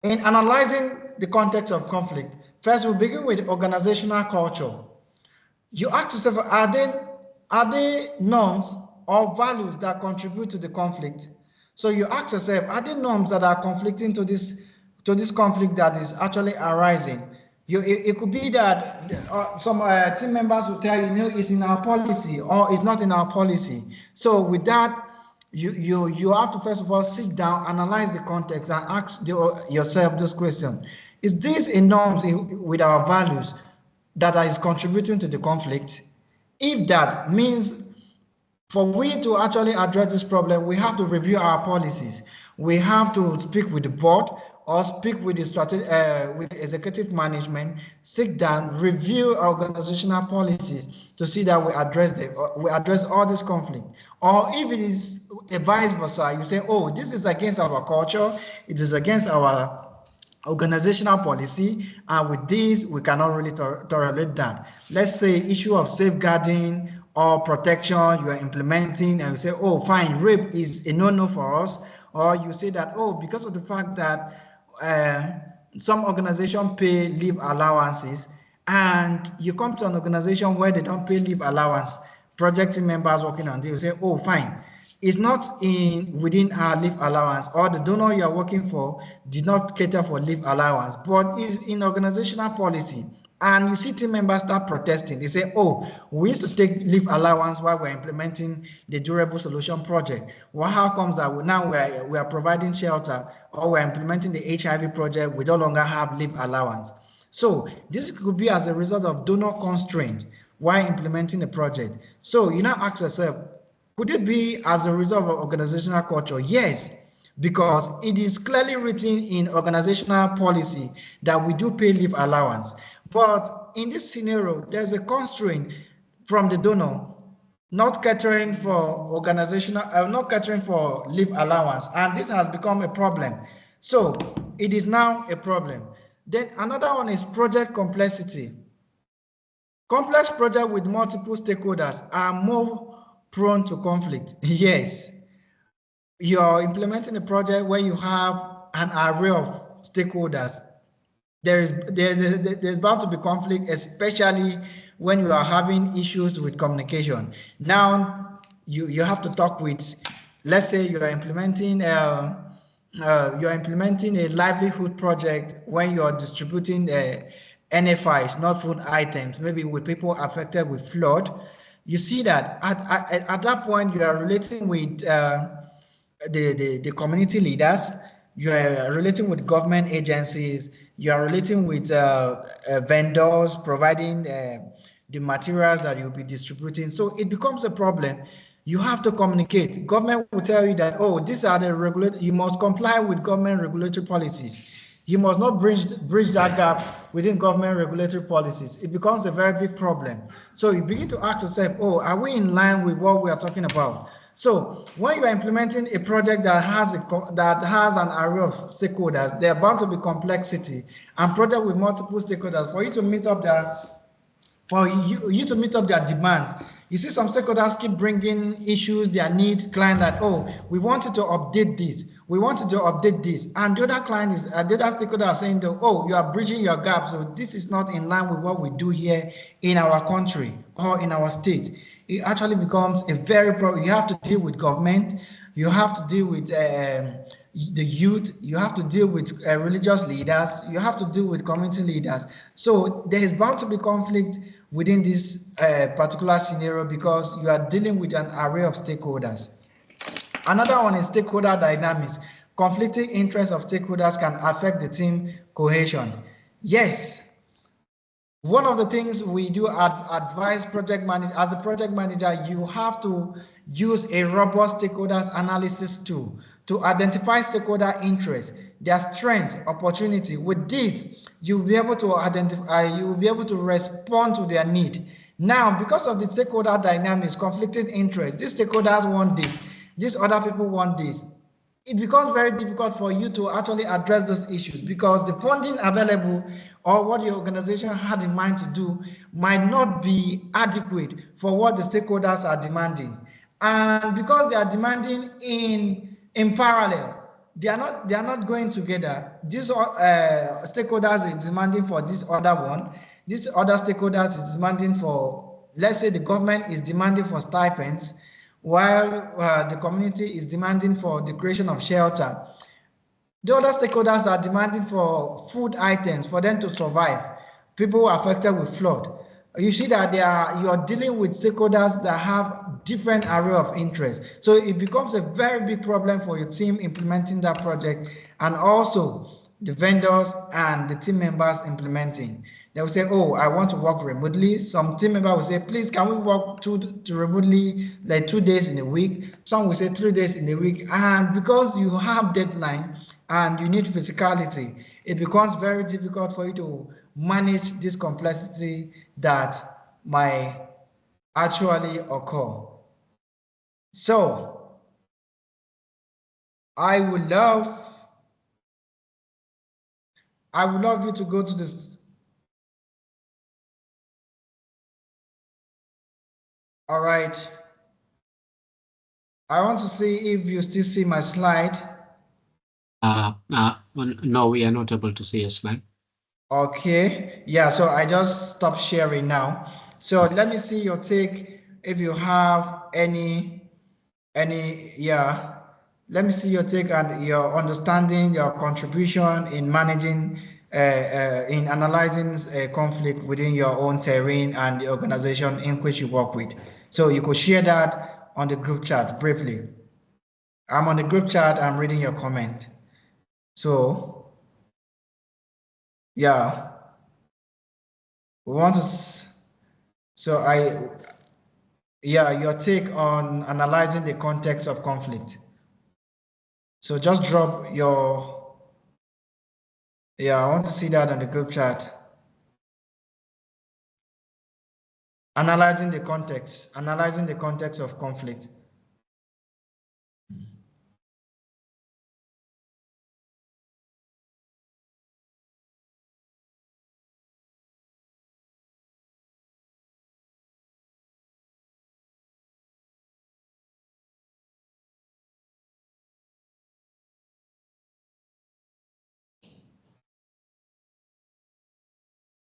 in analyzing the context of conflict, first we'll begin with organizational culture. You ask yourself, are there norms or values that contribute to the conflict? So you ask yourself, are there norms that are conflicting to this conflict that is actually arising? It could be that some team members will tell you, it's in our policy or it's not in our policy. So with that, you have to first of all sit down, analyze the context, and ask yourself this question: is this in norms with our values that is contributing to the conflict? If that means, for we to actually address this problem, we have to review our policies. We have to speak with the board or speak with the with the executive management, sit down, review organizational policies to see that we address all this conflict. Or if it is a vice versa, you say, oh, this is against our culture, it is against our organizational policy, and with this we cannot really tolerate that. Let's say issue of safeguarding or protection you are implementing, and you say, oh fine, rape is a no-no for us. Or you say that, oh, because of the fact that some organization pay leave allowances, and you come to an organization where they don't pay leave allowance, project team members working on this, you say, oh fine, it's not within our leave allowance, or the donor you are working for did not cater for leave allowance, but is in organizational policy. And you see team members start protesting. They say, oh, we used to take leave allowance while we're implementing the durable solution project. Well, how comes that now we are providing shelter, or we're implementing the HIV project, we no longer have leave allowance? So this could be as a result of donor constraint while implementing the project. So you now ask yourself, could it be as a result of organizational culture? Yes, because it is clearly written in organizational policy that we do pay leave allowance. But in this scenario, there's a constraint from the donor not catering for not catering for leave allowance, and this has become a problem. So it is now a problem. Then another one is project complexity. Complex projects with multiple stakeholders are more prone to conflict. Yes, you're implementing a project where you have an array of stakeholders. There's bound to be conflict, especially when you are having issues with communication. Now you have to talk with, let's say you are implementing a livelihood project when you are distributing NFIs, not food items, maybe with people affected with flood. You see that at that point you are relating with the community leaders, you are relating with government agencies, you are relating with vendors providing the materials that you'll be distributing. So it becomes a problem. You have to communicate. Government will tell you that, oh, these are the you must comply with government regulatory policies. You must not bridge that gap within government regulatory policies. It becomes a very big problem. So you begin to ask yourself, oh, are we in line with what we are talking about? So when you are implementing a project that has an array of stakeholders, there are bound to be complexity, and project with multiple stakeholders, for you to meet up their demands. You see some stakeholders keep bringing issues, their needs, client that, oh, we wanted to update this, we wanted to update this, and the other client is, the other stakeholder are saying, oh, you are bridging your gap, so this is not in line with what we do here in our country or in our state. It actually becomes a very problem. You have to deal with government, you have to deal with the youth, you have to deal with religious leaders, you have to deal with community leaders. So there is bound to be conflict within this particular scenario because you are dealing with an array of stakeholders. Another one is stakeholder dynamics. Conflicting interests of stakeholders can affect the team cohesion. Yes, one of the things we do advise project manager, as a project manager, you have to use a robust stakeholders analysis tool to identify stakeholder interest, their strength, opportunity. With this, you'll be able to identify, you will be able to respond to their need. Now, because of the stakeholder dynamics, conflicting interests, these stakeholders want this, these other people want this. It becomes very difficult for you to actually address those issues because the funding available or what your organization had in mind to do might not be adequate for what the stakeholders are demanding. And because they are demanding in parallel, they are not going together. These stakeholders is demanding for this other one. This other stakeholders is demanding for, let's say the government is demanding for stipends, while the community is demanding for the creation of shelter. The other stakeholders are demanding for food items for them to survive. People affected with flood. You see that you are dealing with stakeholders that have different array of interests. So it becomes a very big problem for your team implementing that project, and also the vendors and the team members implementing. They will say, oh, I want to work remotely. Some team member will say, please, can we work to remotely, like 2 days in a week? Some will say 3 days in a week. And because you have deadline and you need physicality, it becomes very difficult for you to manage this complexity that might actually occur. So I would love you to go to this. All right. I want to see if you still see my slide. No, we are not able to see a slide. Okay. Yeah, so I just stopped sharing now. So let me see your take if you have any, yeah. Let me see your take and your understanding, your contribution in managing, in analyzing conflict within your own terrain and the organization in which you work with. So you could share that on the group chat briefly. I'm on the group chat, I'm reading your comment. So, yeah, we want to, yeah, your take on analyzing the context of conflict. So just drop your, yeah, I want to see that on the group chat. Analyzing the context of conflict.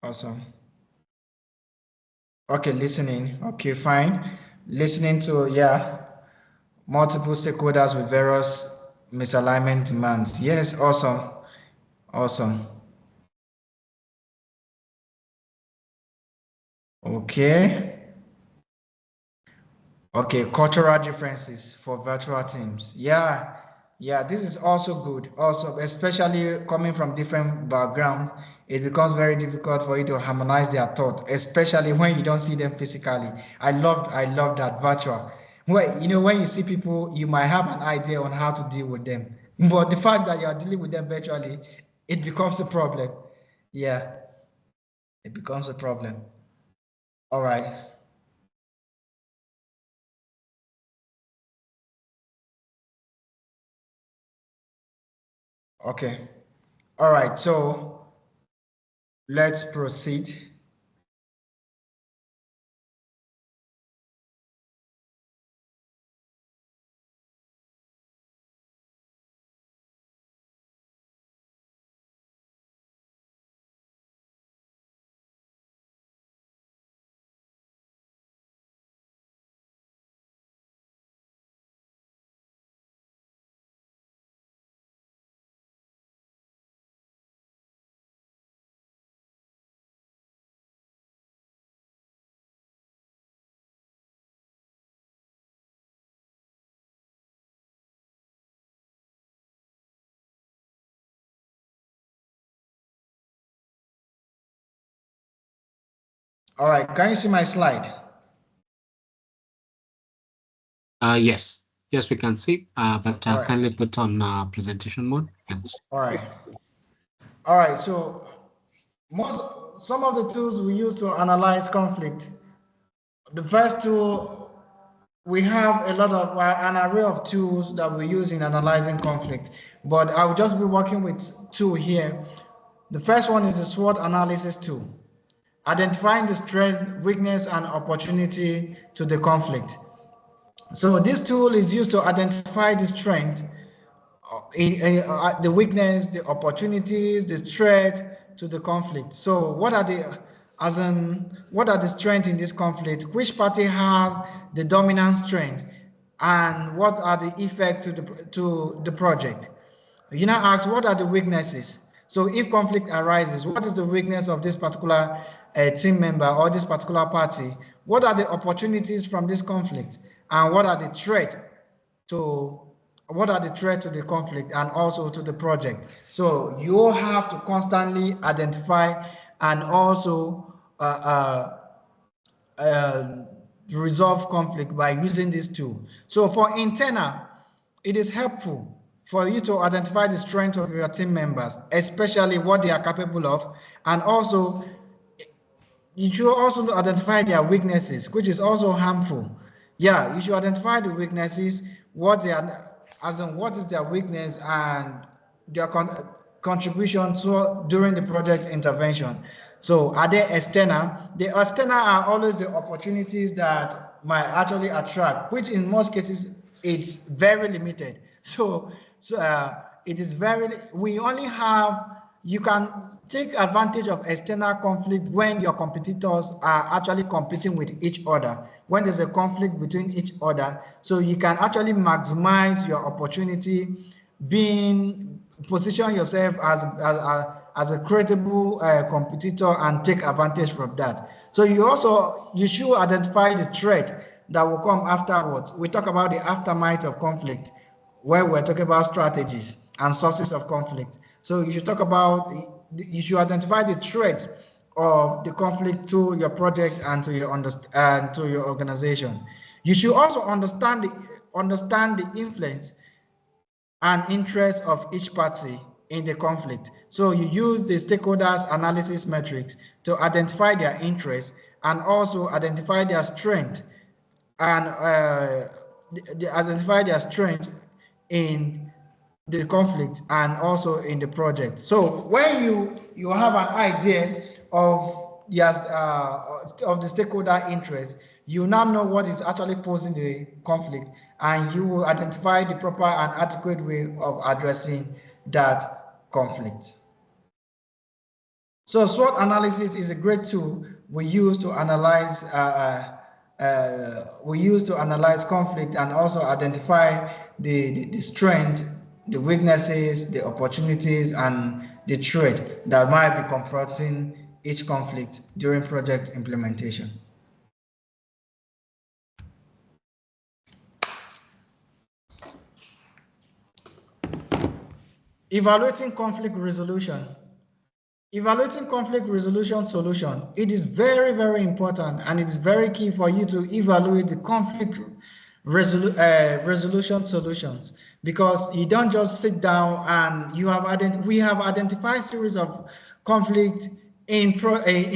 Awesome. Okay, listening. Okay, fine. Listening to, yeah, multiple stakeholders with various misalignment demands. Yes, awesome. Awesome. Okay. Okay, cultural differences for virtual teams. Yeah, yeah, this is also good. Also, especially coming from different backgrounds, it becomes very difficult for you to harmonize their thought, especially when you don't see them physically. I love that virtual. Well, you know, when you see people, you might have an idea on how to deal with them, but the fact that you are dealing with them virtually, it becomes a problem. Yeah, it becomes a problem. All right. Okay. All right. So let's proceed. All right, can you see my slide? Yes. Yes, we can see, but All right. kindly put on presentation mode. Thanks. All right. All right, so some of the tools we use to analyze conflict. The first tool, we have a lot of an array of tools that we use in analyzing conflict, but I'll just be working with two here. The first one is the SWOT analysis tool, identifying the strength, weakness, and opportunity to the conflict. So this tool is used to identify the strength, the weakness, the opportunities, the threat to the conflict. So what are the strengths in this conflict? Which party has the dominant strength, and what are the effects to the project? You now ask, what are the weaknesses? So if conflict arises, what is the weakness of this particular team member or this particular party? What are the opportunities from this conflict, and what are the threats to the conflict and also to the project? So you have to constantly identify and also resolve conflict by using this tool. So for internal, it is helpful for you to identify the strength of your team members, especially what they are capable of, and also you should also identify their weaknesses, which is also harmful. Yeah, you should identify the weaknesses, what they are, as in what is their weakness and their contribution to during the project intervention. So are they external? The external are always the opportunities that might actually attract, which in most cases it's very limited. So it is we only have, you can take advantage of external conflict when your competitors are actually competing with each other, when there's a conflict between each other. So you can actually maximize your opportunity, position yourself as a credible competitor and take advantage from that. So you should identify the threat that will come afterwards. We talk about the aftermath of conflict, where we're talking about strategies and sources of conflict. So you should identify the threat of the conflict to your project and to your organization. You should also understand the influence and interest of each party in the conflict. So you use the stakeholders analysis metrics to identify their interests and also identify their strength and identify their strength in the conflict and also in the project. So when you have an idea of the stakeholder interest, you now know what is actually posing the conflict, and you will identify the proper and adequate way of addressing that conflict. So SWOT analysis is a great tool we use to analyze conflict and also identify the strength, the weaknesses, the opportunities, and the threat that might be confronting each conflict during project implementation. Evaluating conflict resolution. Evaluating conflict resolution solution, it is very, very important, and it is very key for you to evaluate the conflict resolution solutions, because you don't just sit down and we have identified series of conflict in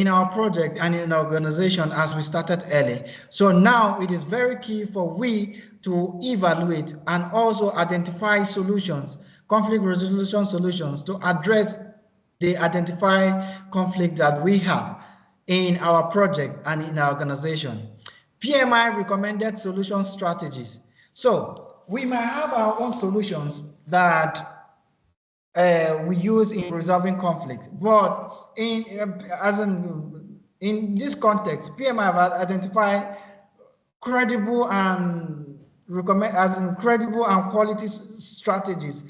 our project and in our organization as we started early. So now it is very key for we to evaluate and also identify solutions, conflict resolution solutions, to address the identified conflict that we have in our project and in our organization. PMI recommended solution strategies. So we might have our own solutions that we use in resolving conflict, but in this context, PMI have identified credible and quality strategies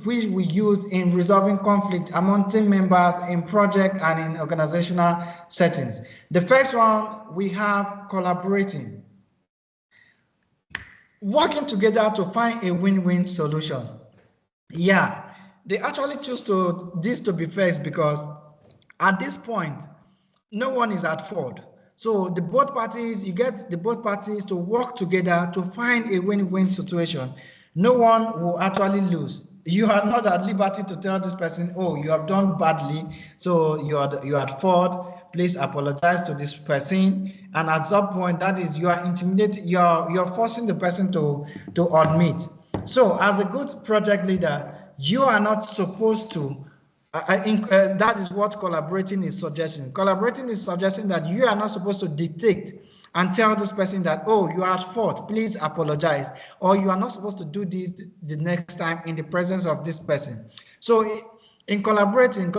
which we use in resolving conflict among team members in project and in organizational settings. The first one, we have collaborating. Working together to find a win-win solution. Yeah, they actually choose this to be first because at this point, no one is at fault. So the both parties, you get the both parties to work together to find a win-win situation. No one will actually lose. You are not at liberty to tell this person, oh, you have done badly, so you had fault, please apologize to this person. And at some point, that is, you are intimidating, you're forcing the person to admit. So as a good project leader, you are not supposed to, that is what collaborating is suggesting. Collaborating is suggesting that you are not supposed to dictate and tell this person that, oh, you are at fault, please apologize, or you are not supposed to do this the next time in the presence of this person. So in collaborating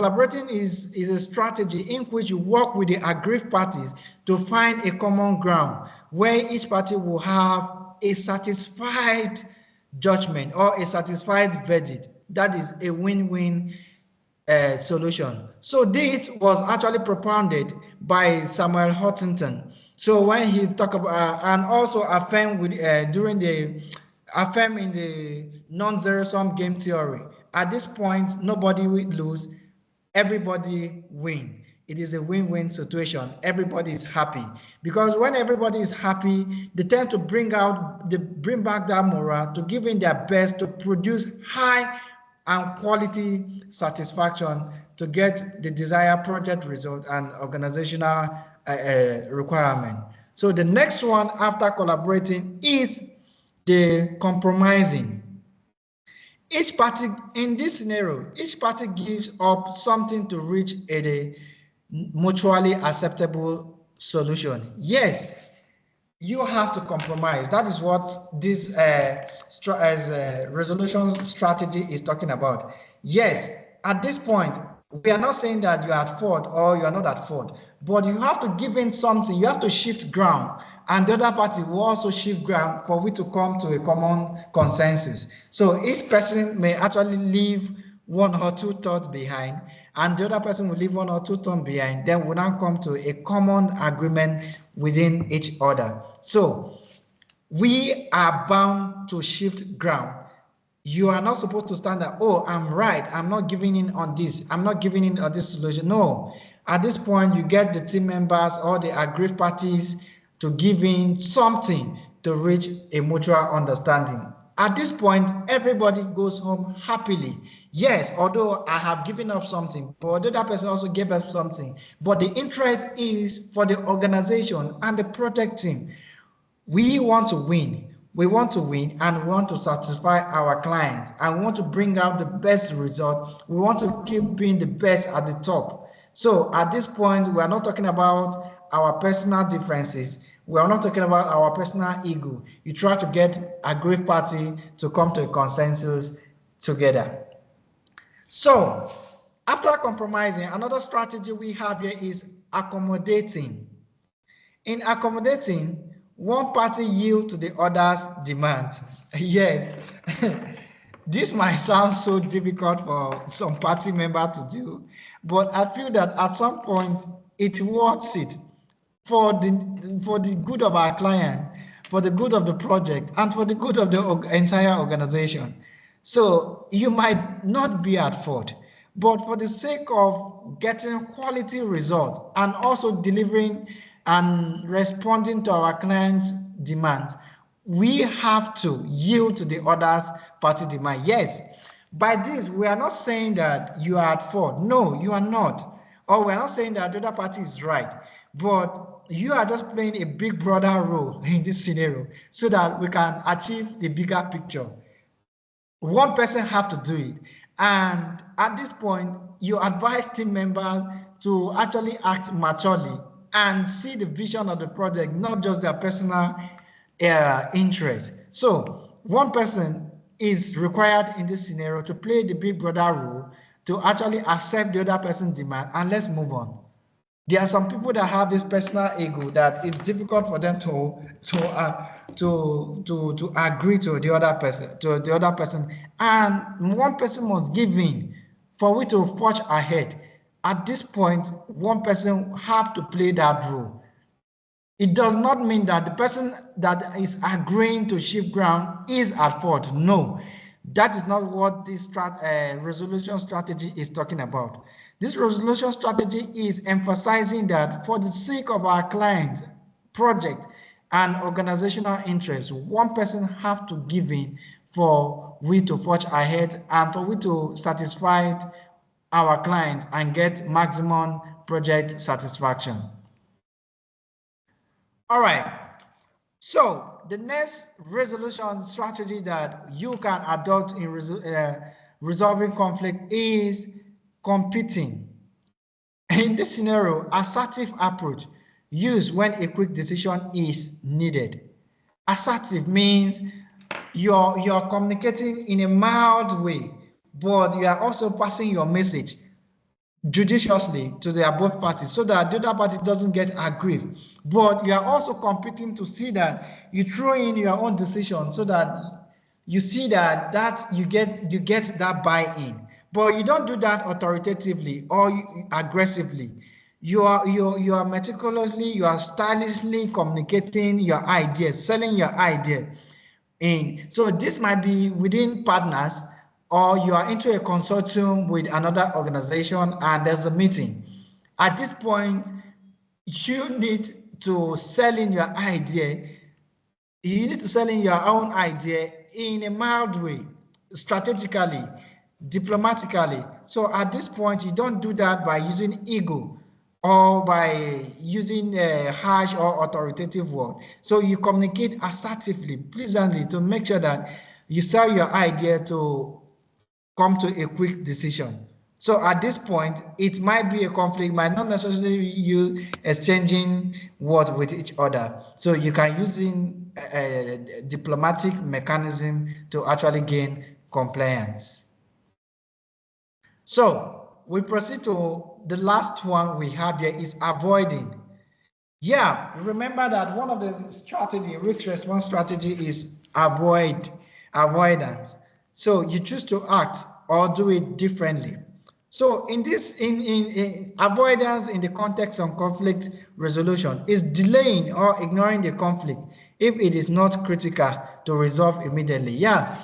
is a strategy in which you work with the aggrieved parties to find a common ground where each party will have a satisfied judgment or a satisfied verdict. That is a win-win solution. So this was actually propounded by Samuel Huntington. So when he talked about and also affirmed with affirm in the non-zero sum game theory. At this point, nobody will lose, everybody win. It is a win-win situation. Everybody is happy, because when everybody is happy, they tend to bring back that morale to give in their best to produce high and quality satisfaction to get the desired project result and organizational requirement. So the next one after collaborating is the compromising. Each party in this scenario, each party gives up something to reach a mutually acceptable solution. Yes, you have to compromise. That is what this resolution strategy is talking about. Yes, at this point, we are not saying that you are at fault or you are not at fault, but you have to give in something. You have to shift ground, and the other party will also shift ground for we to come to a common consensus. So each person may actually leave one or two thoughts behind, and the other person will leave one or two thoughts behind. Then we'll now come to a common agreement within each other. So we are bound to shift ground. You are not supposed to stand there, oh, I'm right, I'm not giving in on this, I'm not giving in on this solution. No, at this point, you get the team members or the aggrieved parties to give in something to reach a mutual understanding. At this point, everybody goes home happily. Yes, although I have given up something, but the other person also gave up something. But the interest is for the organization and the project team. We want to win. We want to win, and we want to satisfy our clients, and we want to bring out the best result. We want to keep being the best at the top. So at this point, we are not talking about our personal differences. We are not talking about our personal ego. You try to get a great party to come to a consensus together. So after compromising, another strategy we have here is accommodating. In accommodating, one party yield to the other's demand. Yes, this might sound so difficult for some party member to do, but I feel that at some point it worth it for the good of our client, for the good of the project, and for the good of the entire organization. So you might not be at fault, but for the sake of getting quality results and also delivering and responding to our clients' demands, we have to yield to the other party demand. Yes, by this, we are not saying that you are at fault. No, you are not. Or we are not saying that the other party is right. But you are just playing a big brother role in this scenario so that we can achieve the bigger picture. One person have to do it. And at this point, you advise team members to actually act maturely and see the vision of the project, not just their personal interest. So one person is required in this scenario to play the big brother role, to actually accept the other person's demand, and let's move on. There are some people that have this personal ego that it's difficult for them to agree to the other person, and one person must give in for we to forge ahead. At this point, one person have to play that role. It does not mean that the person that is agreeing to shift ground is at fault. No, that is not what this resolution strategy is talking about. This resolution strategy is emphasizing that for the sake of our clients, project, and organizational interests, one person have to give in for we to forge ahead and for we to satisfy our clients and get maximum project satisfaction. All right. So the next resolution strategy that you can adopt in resolving conflict is competing. In this scenario, assertive approach used when a quick decision is needed. Assertive means you're communicating in a mild way, but you are also passing your message judiciously to the above parties so that the other party doesn't get aggrieved. But you are also competing to see that you throw in your own decision so that you see that you get that buy-in. But you don't do that authoritatively or aggressively. You are meticulously, you are stylishly communicating your ideas, selling your idea in. So this might be within partners, or you are into a consortium with another organization and there's a meeting. At this point, you need to sell in your idea. You need to sell in your own idea in a mild way, strategically, diplomatically. So at this point, you don't do that by using ego or by using a harsh or authoritative word. So you communicate assertively, pleasantly, to make sure that you sell your idea to come to a quick decision. So at this point, it might be a conflict, might not necessarily be you exchanging words with each other. So you can use a diplomatic mechanism to actually gain compliance. So we proceed to the last one we have here is avoiding. Yeah, remember that one of the strategy, risk response strategy, is avoidance. So you choose to act or do it differently. So in this, in avoidance in the context of conflict resolution is delaying or ignoring the conflict if it is not critical to resolve immediately. Yeah,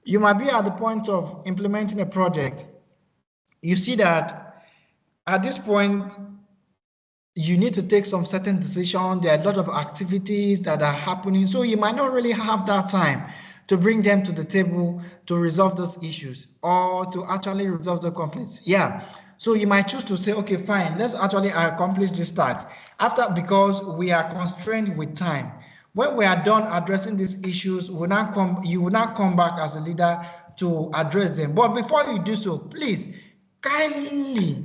you might be at the point of implementing a project. You see that at this point, you need to take some certain decision. There are a lot of activities that are happening. So you might not really have that time to bring them to the table to resolve those issues or to actually resolve the conflicts. Yeah. So you might choose to say, okay, fine, let's actually accomplish this task because we are constrained with time. When we are done addressing these issues, you will not come back as a leader to address them. But before you do so, please kindly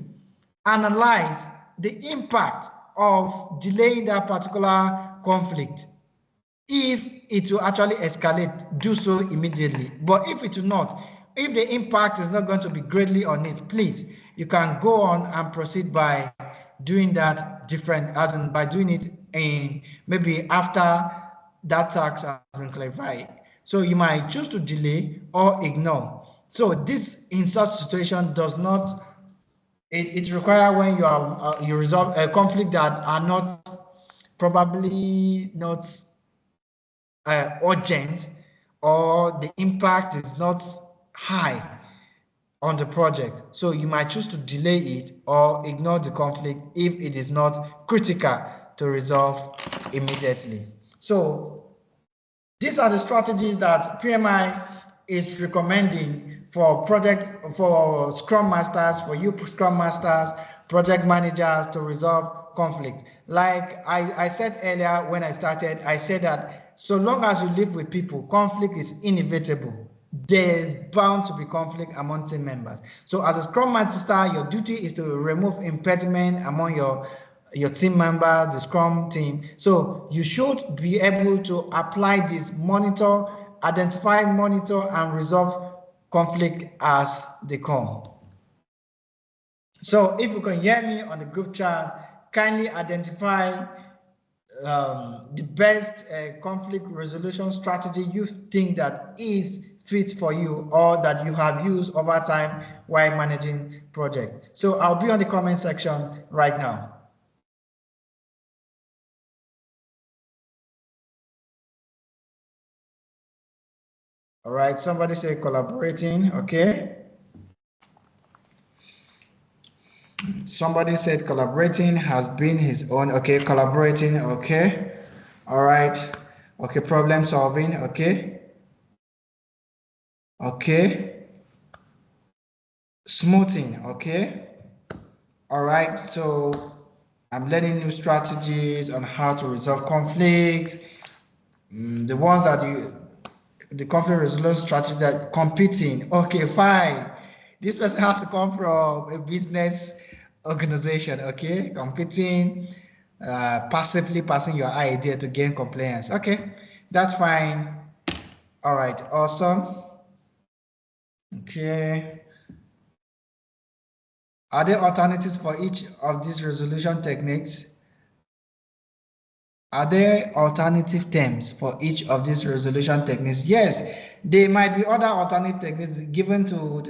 analyze the impact of delaying that particular conflict. If it will actually escalate, do so immediately. But if it will not, if the impact is not going to be greatly on it, please, you can go on and proceed by doing that different, as in by doing it in maybe after that task has been clarified. So you might choose to delay or ignore. So this in such situation does not, it requires when you resolve a conflict that are not probably not urgent, or the impact is not high on the project. So you might choose to delay it or ignore the conflict if it is not critical to resolve immediately. So these are the strategies that PMI is recommending for Scrum Masters, for you Scrum Masters, project managers to resolve conflict. Like I said earlier when I started, I said that so long as you live with people, conflict is inevitable. There's bound to be conflict among team members. So as a Scrum Master, your duty is to remove impediment among your team members, the Scrum team. So you should be able to apply this, monitor, identify, monitor, and resolve conflict as they come. So if you can hear me on the group chat, kindly identify the best conflict resolution strategy you think that is fit for you or that you have used over time while managing project. So I'll be on the comment section right now. All right, somebody say collaborating, okay. Somebody said collaborating has been his own. Okay, collaborating. Okay. All right. Okay, problem solving. Okay. Okay. Smoothing. Okay. All right. So I'm learning new strategies on how to resolve conflicts. The ones that the conflict resolution strategy that competing. Okay, fine. This person has to come from a business organization. Okay, competing, passively passing your idea to gain compliance. Okay, that's fine. All right, awesome. Okay. Are there alternatives for each of these resolution techniques? Are there alternative terms for each of these resolution techniques? Yes, there might be other alternative techniques given to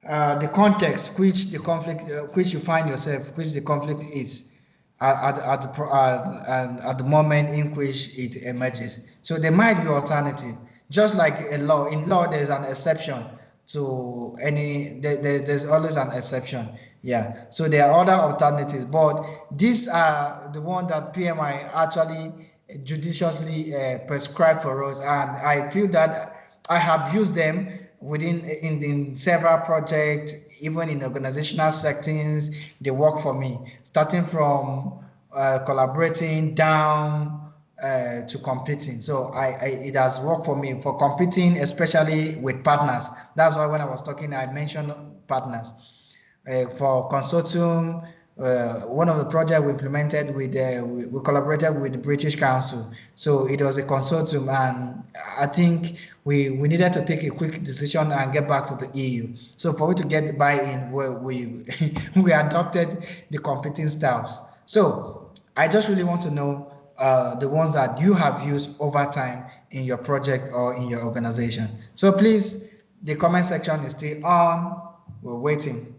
the context which the conflict, which you find yourself, which the conflict is at the moment in which it emerges. So there might be alternative. Just like a law, in law there's an exception to any. There's always an exception. Yeah. So there are other alternatives, but these are the one that PMI actually judiciously prescribed for us, and I feel that I have used them in several projects, even in organizational settings. They work for me, starting from collaborating down to competing. So it has worked for me for competing, especially with partners. That's why when I was talking, I mentioned partners. For consortium, one of the projects we implemented with, we collaborated with the British Council. So it was a consortium, and I think we needed to take a quick decision and get back to the EU. So for we to get buy-in, we we adopted the competing styles. So I just really want to know the ones that you have used over time in your project or in your organization. So please, the comment section is still on. We're waiting.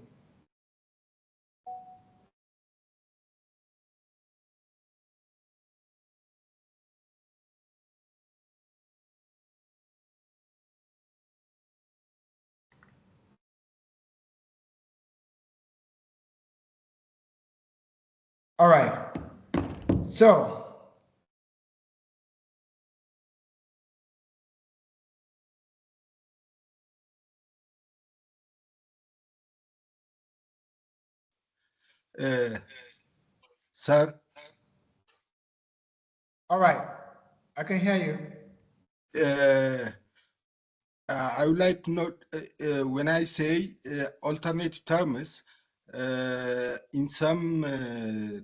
All right. So sir. All right, I can hear you. I would like to note when I say alternate terms, in some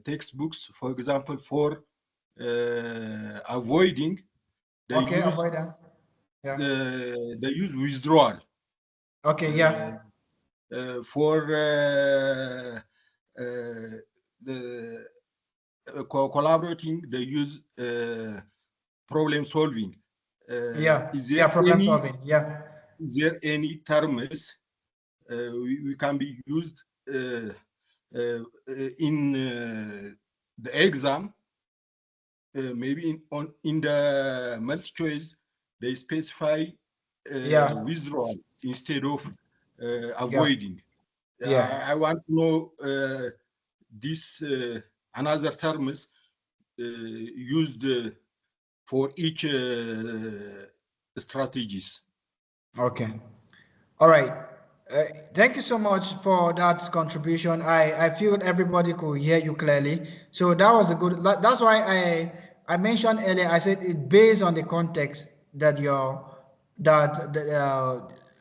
textbooks, for example, for avoiding, they use avoidance. Yeah. They use withdrawal. Okay, yeah. For the collaborating, they use problem solving. Problem solving. Yeah. Is there any terms we can be used in the exam? Maybe in the multi choice they specify withdrawal instead of avoiding. I want to know this another terms used for each strategies. Okay. All right. Thank you so much for that contribution. I feel everybody could hear you clearly. So that was a good. That's why I mentioned earlier. I said it based on the context that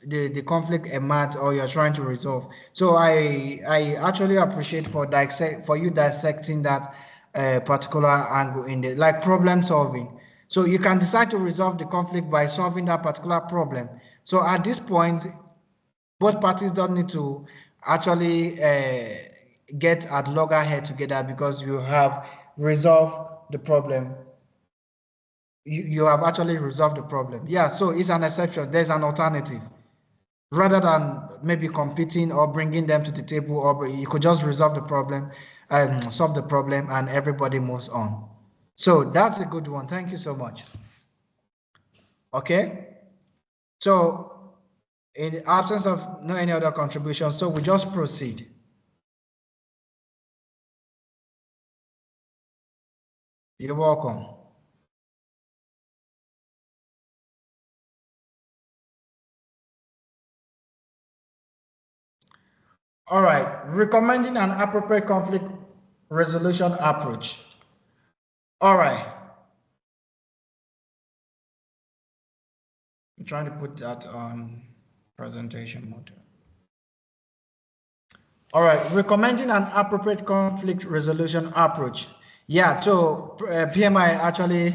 the conflict emerged or you're trying to resolve. So I actually appreciate for you dissecting that particular angle in the like problem solving. So you can decide to resolve the conflict by solving that particular problem. So at this point, both parties don't need to actually get at loggerhead together because you have resolved the problem. You have actually resolved the problem. Yeah, so it's an exception. There's an alternative. Rather than maybe competing or bringing them to the table, or you could just resolve the problem and solve the problem and everybody moves on. So that's a good one. Thank you so much. Okay. So in the absence of no any other contributions, so we just proceed. You're welcome. All right, recommending an appropriate conflict resolution approach. All right. I'm trying to put that on presentation mode. All right, recommending an appropriate conflict resolution approach. Yeah, so PMI actually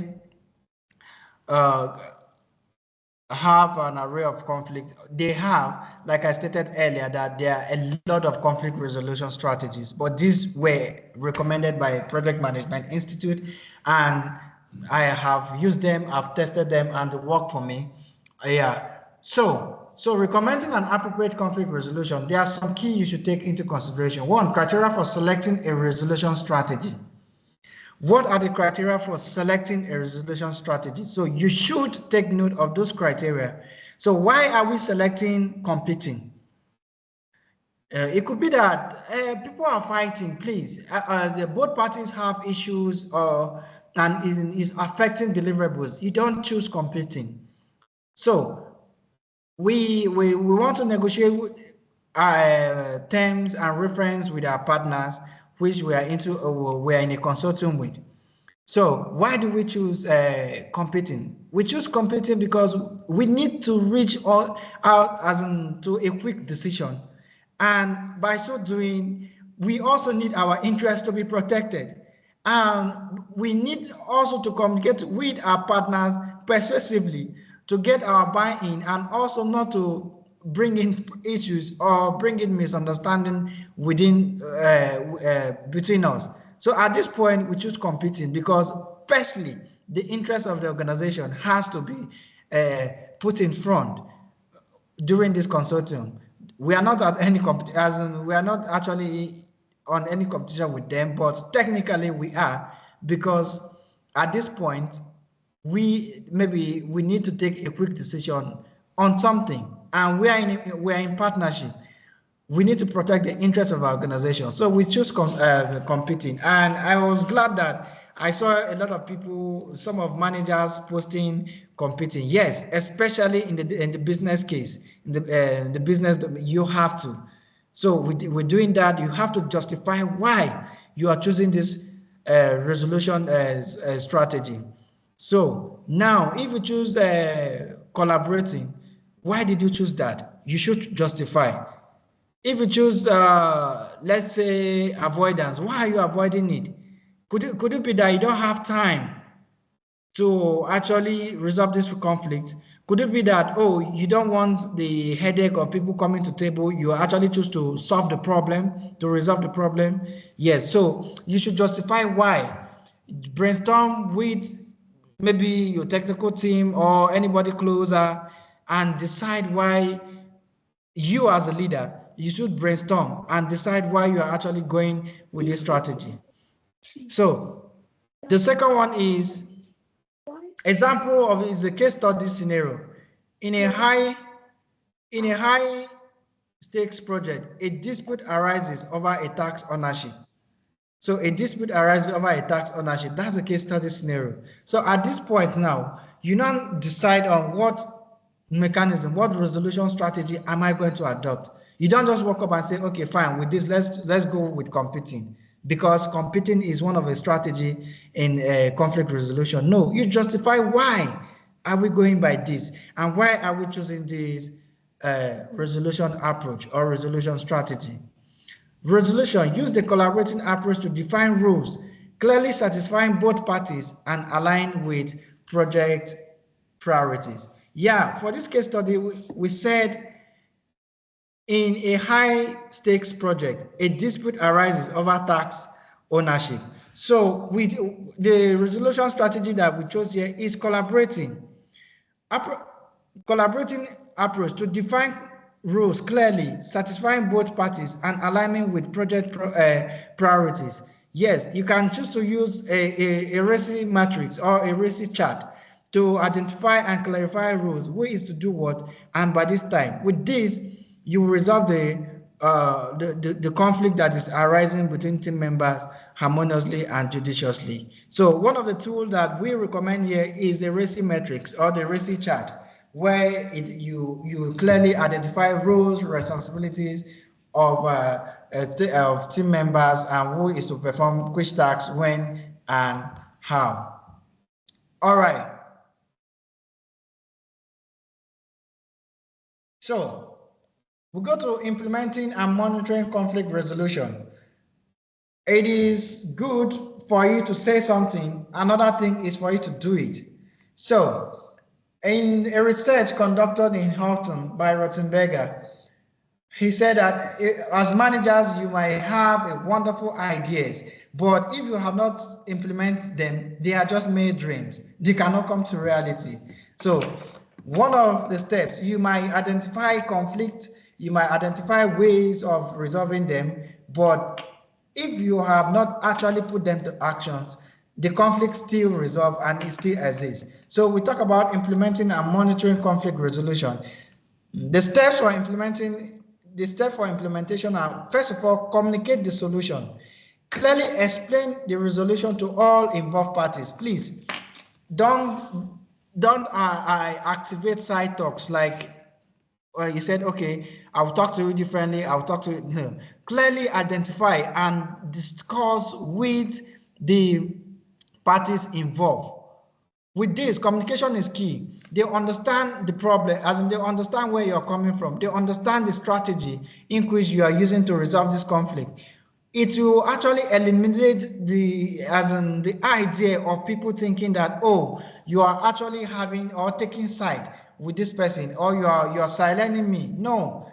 have an array of conflict. They have, like I stated earlier, that there are a lot of conflict resolution strategies, but these were recommended by Project Management Institute, and I have used them, I've tested them, and they work for me. Yeah. So recommending an appropriate conflict resolution, there are some key you should take into consideration. One, criteria for selecting a resolution strategy. What are the criteria for selecting a resolution strategy? So you should take note of those criteria. So why are we selecting competing? It could be that people are fighting, please. Both parties have issues and is affecting deliverables. You don't choose competing. So we want to negotiate terms and reference with our partners, which we are in a consortium with. So why do we choose competing? We choose competing because we need to reach out to a quick decision. And by so doing, we also need our interests to be protected. And we need also to communicate with our partners persuasively to get our buy-in, and also not to bring in issues or bring in misunderstanding within between us. So at this point, we choose competing because, firstly, the interest of the organization has to be put in front during this consortium. We are not at any competition, we are not actually on any competition with them, but technically we are, because at this point, we need to take a quick decision on something, and we are in partnership. We need to protect the interests of our organization, so we choose competing. And I was glad that I saw a lot of people, some of managers posting competing. Yes, especially in the business case, in the business, you have to. So we're doing that. You have to justify why you are choosing this resolution strategy. So now, if you choose collaborating, why did you choose that? You should justify. If you choose, let's say, avoidance, why are you avoiding it? Could it be that you don't have time to actually resolve this conflict? Could it be that, oh, you don't want the headache of people coming to table, you actually choose to solve the problem, to resolve the problem? Yes, so you should justify why. Brainstorm with maybe your technical team or anybody closer and decide why. You as a leader, you should brainstorm and decide why you are actually going with this strategy. So the second one is example of is a case study scenario. In a high stakes project, a dispute arises over a tax ownership. So a dispute arises over a tax ownership. That's a case study scenario. So at this point now, you now decide on what mechanism, what resolution strategy am I going to adopt? You don't just walk up and say, okay, fine, with this, let's go with competing, because competing is one of a strategy in conflict resolution. No, you justify why are we going by this, and why are we choosing this resolution approach or resolution strategy. Resolution, use the collaborating approach to define rules, clearly satisfying both parties and align with project priorities. Yeah, for this case study, we said in a high stakes project, a dispute arises over tax ownership. So the resolution strategy that we chose here is collaborating. Collaborating approach to define rules clearly, satisfying both parties and aligning with project priorities. Yes, you can choose to use a RACI matrix or a RACI chart to identify and clarify rules, who is to do what, and by this time. With this, you will resolve the conflict that is arising between team members harmoniously and judiciously. So one of the tools that we recommend here is the RACI metrics or the RACI chart, where you clearly identify roles, responsibilities of team members and who is to perform which tasks when and how. All right. So we go to implementing and monitoring conflict resolution. It is good for you to say something. Another thing is for you to do it. So in a research conducted in Houghton by Rottenberger, he said that as managers, you might have wonderful ideas, but if you have not implemented them, they are just mere dreams. They cannot come to reality. So one of the steps, you might identify conflict, you might identify ways of resolving them, but if you have not actually put them to actions, the conflict still resolve and it still exists. So we talk about implementing and monitoring conflict resolution. The steps for implementation are, first of all, communicate the solution. Clearly explain the resolution to all involved parties. Please don't activate side talks like you said, okay, I'll talk to you differently. I'll talk to you. Clearly identify and discuss with the parties involved. With this, communication is key. They understand the problem, as in they understand where you're coming from. They understand the strategy in which you are using to resolve this conflict. It will actually eliminate the idea of people thinking that, oh, you are actually having or taking side with this person, or you are silencing me. No,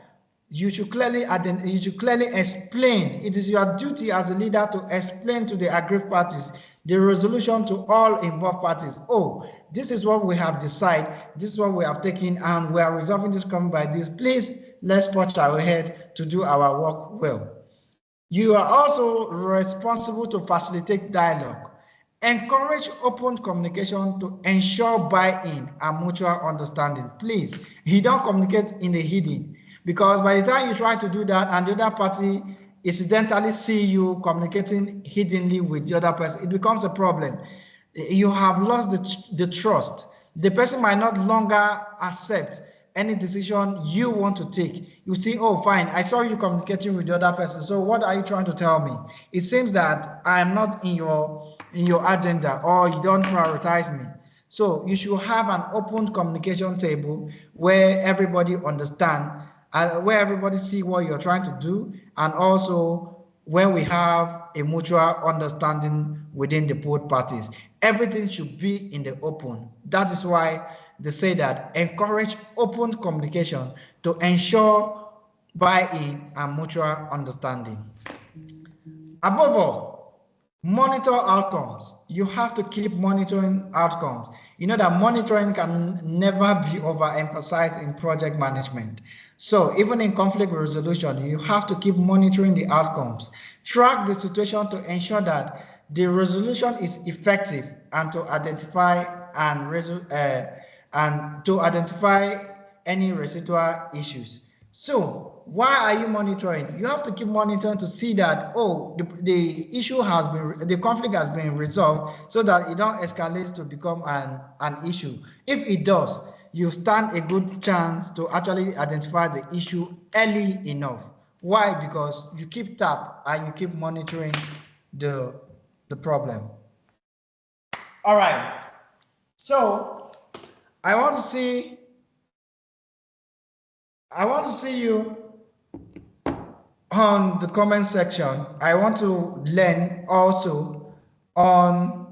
you should clearly explain. It is your duty as a leader to explain to the aggrieved parties the resolution to all involved parties. Oh, this is what we have decided, this is what we have taken, and we are resolving this problem by this. Please, let's forge ahead to do our work well. You are also responsible to facilitate dialogue. Encourage open communication to ensure buy-in and mutual understanding. Please, you don't communicate in the hidden, because by the time you try to do that and the other party incidentally see you communicating hiddenly with the other person, it becomes a problem. You have lost the trust. The person might not longer accept any decision you want to take. You see, oh, fine, I saw you communicating with the other person, so what are you trying to tell me? It seems that I am not in your agenda, or you don't prioritize me. So you should have an open communication table where everybody understands, where everybody see what you're trying to do, and also when we have a mutual understanding within the both parties. Everything should be in the open. That is why they say that encourage open communication to ensure buy-in and mutual understanding. Above all, monitor outcomes. You have to keep monitoring outcomes. You know that monitoring can never be overemphasized in project management. So even in conflict resolution, you have to keep monitoring the outcomes. Track the situation to ensure that the resolution is effective, and to identify any residual issues. So why are you monitoring? You have to keep monitoring to see that, oh, the issue has been, the conflict has been resolved, so that it don't escalate to become an issue. If it does, you stand a good chance to actually identify the issue early enough. Why? Because you keep tab and you keep monitoring the problem. All right. So I want to see you on the comment section. I want to learn also on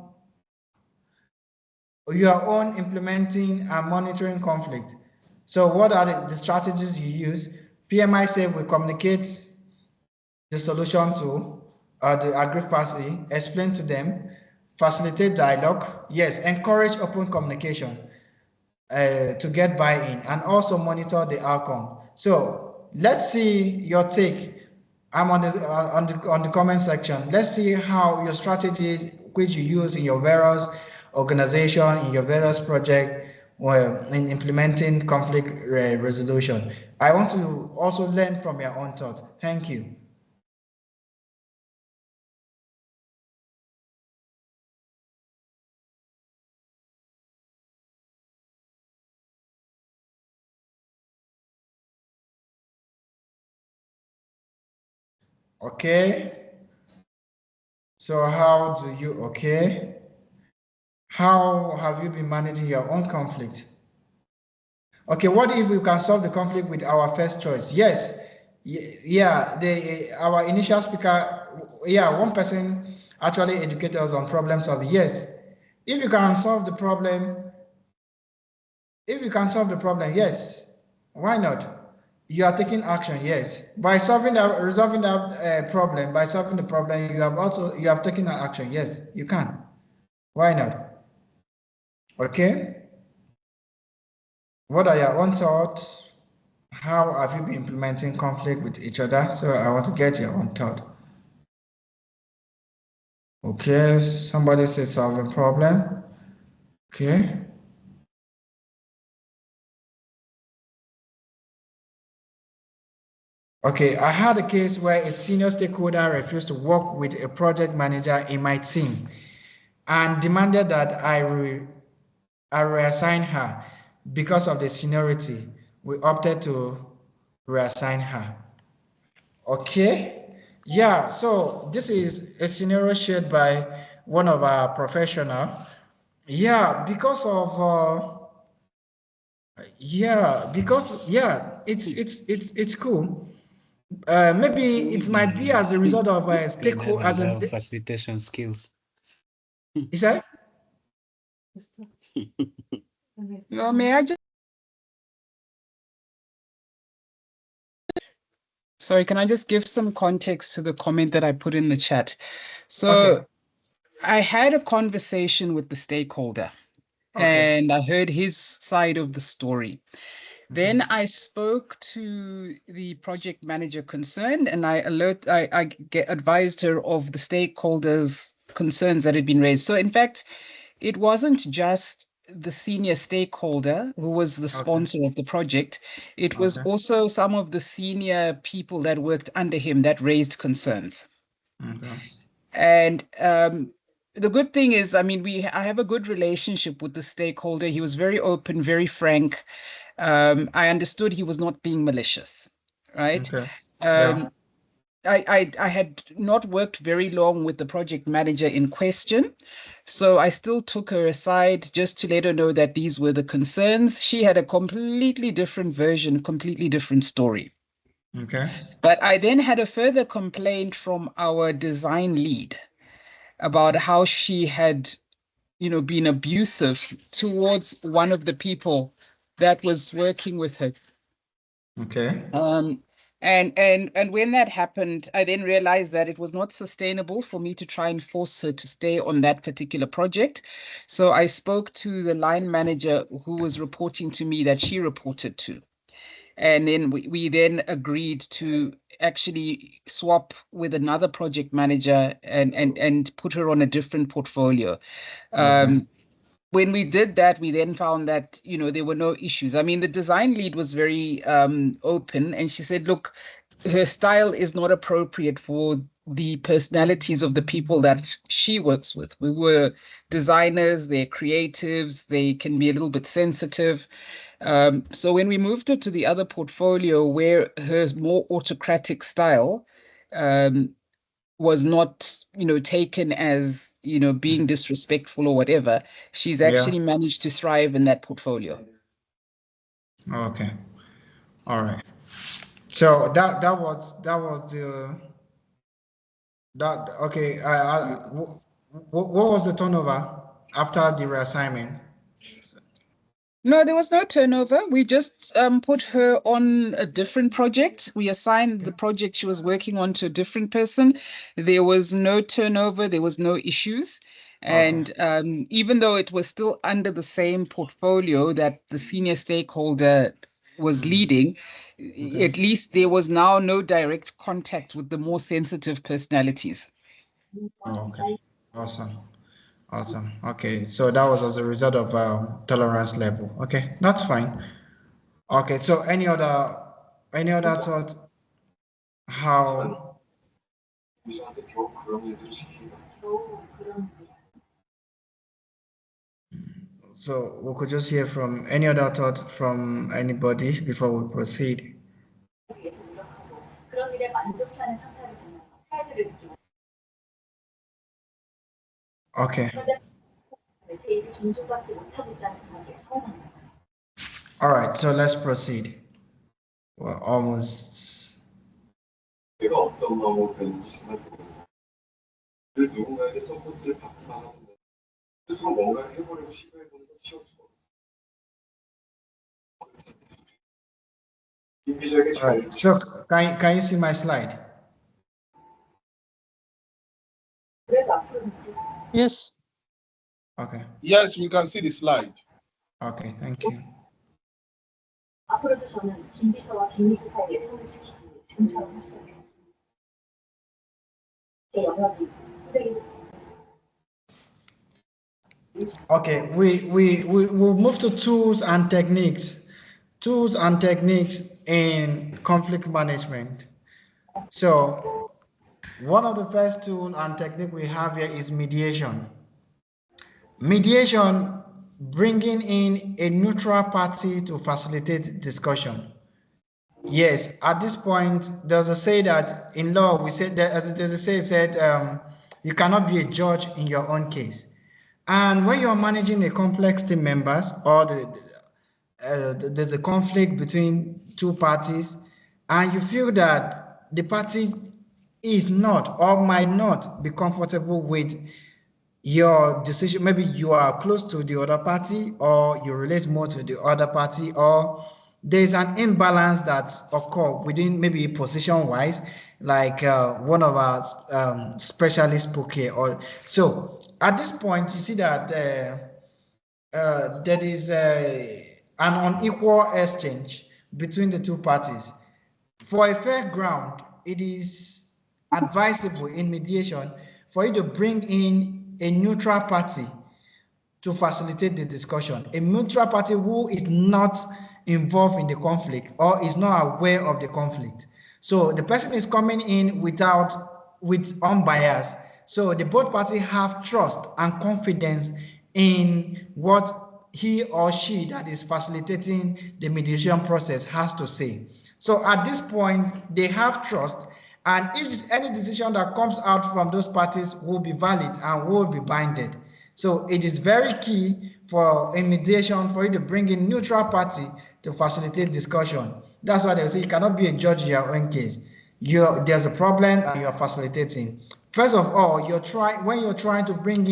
your own implementing and monitoring conflict. So what are the strategies you use? PMI said we communicate the solution to the aggrieved party, explain to them, facilitate dialogue, yes, encourage open communication to get buy-in, and also monitor the outcome. So let's see your take. I'm on the comment section. Let's see how your strategies which you use in your various organization, in your various project, in implementing conflict resolution. I want to also learn from your own thoughts. Thank you. Okay. So how do you, okay? How have you been managing your own conflict? Okay, what if we can solve the conflict with our first choice? Yes. Yeah, our initial speaker, yeah, one person actually educated us on problem solving. Yes. If you can solve the problem, yes. Why not? You are taking action, yes. By resolving that problem, you have taken an action. Yes, you can. Why not? Okay. What are your own thoughts? How have you been implementing conflict with each other? So I want to get your own thought. Okay, somebody said solving problem. Okay. Okay, I had a case where a senior stakeholder refused to work with a project manager in my team and demanded that I reassign her. Because of the seniority, we opted to reassign her. Okay. Yeah, so this is a scenario shared by one of our professional. Yeah, because of it's cool. Maybe it might be as a result of a stakeholder as a facilitation skills. is that? No, may I just sorry, can I just give some context to the comment that I put in the chat? So Okay. I had a conversation with the stakeholder and I heard his side of the story. Then I spoke to the project manager concerned and I advised her of the stakeholders' concerns that had been raised. So in fact, it wasn't just the senior stakeholder who was the sponsor of the project. It was also some of the senior people that worked under him that raised concerns. And the good thing is, I mean, I have a good relationship with the stakeholder. He was very open, very frank. I understood he was not being malicious, right? I had not worked very long with the project manager in question, so I still took her aside just to let her know that these were the concerns. She had a completely different version, completely different story. Okay. But I then had a further complaint from our design lead about how she had, been abusive towards one of the people that was working with her. Okay. And when that happened, I then realized that it was not sustainable for me to try and force her to stay on that particular project. So I spoke to the line manager who was reporting to me that she reported to. And then we then agreed to actually swap with another project manager and put her on a different portfolio. When we did that, we then found that, there were no issues. I mean, the design lead was very open and she said, look, her style is not appropriate for the personalities of the people that she works with. We were designers, they're creatives, they can be a little bit sensitive. So when we moved her to the other portfolio where her more autocratic style was not, taken as, being disrespectful or whatever, she's actually managed to thrive in that portfolio. Okay. All right. So that was the that okay. What was the turnover after the reassignment? No, there was no turnover. We just put her on a different project. We assigned the project she was working on to a different person. There was no turnover. There was no issues. And even though it was still under the same portfolio that the senior stakeholder was leading, at least there was now no direct contact with the more sensitive personalities. Okay. Awesome. Awesome. Okay. So that was as a result of tolerance level. Okay. That's fine. Okay. So any other thought? How? So we could just hear from any other thought from anybody before we proceed. Okay. All right, so let's proceed. We're almost. All right, so can you see my slide? Yes. Okay. Yes, we can see the slide. Okay, thank you. Okay, we'll move to tools and techniques. Tools and techniques in conflict management. So one of the first tool and technique we have here is mediation. Mediation, bringing in a neutral party to facilitate discussion. Yes, at this point, there's a say that in law, we said that there's a say said you cannot be a judge in your own case. And when you're managing a complex team members or there's a conflict between two parties and you feel that the party is not or might not be comfortable with your decision, maybe you are close to the other party or you relate more to the other party, or there's an imbalance that occur within maybe position wise, like one of our specialists spoke here. Or so at this point you see that there is an unequal exchange between the two parties. For a fair ground, it is advisable in mediation for you to bring in a neutral party to facilitate the discussion. A neutral party who is not involved in the conflict or is not aware of the conflict. So the person is coming in with unbiased. So the both parties have trust and confidence in what he or she that is facilitating the mediation process has to say. So at this point, they have trust, and if any decision that comes out from those parties will be valid and will be binded. So it is very key for in mediation for you to bring in neutral party to facilitate discussion. That's why they say you cannot be a judge in your own case. There's a problem and you're facilitating. First of all, when you're trying to bring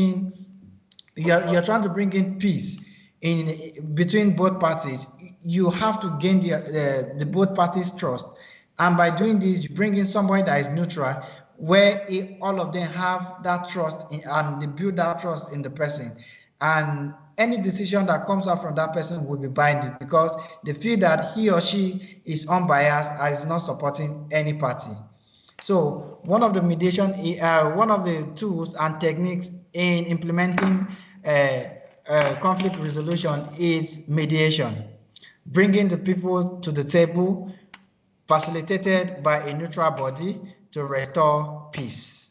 in peace in between both parties, you have to gain the both parties' trust, and by doing this, you bring in somebody that is neutral, where all of them have that trust and they build that trust in the person, and any decision that comes out from that person will be binding because they feel that he or she is unbiased and is not supporting any party. So one of the one of the tools and techniques in implementing conflict resolution is mediation, bringing the people to the table, facilitated by a neutral body to restore peace.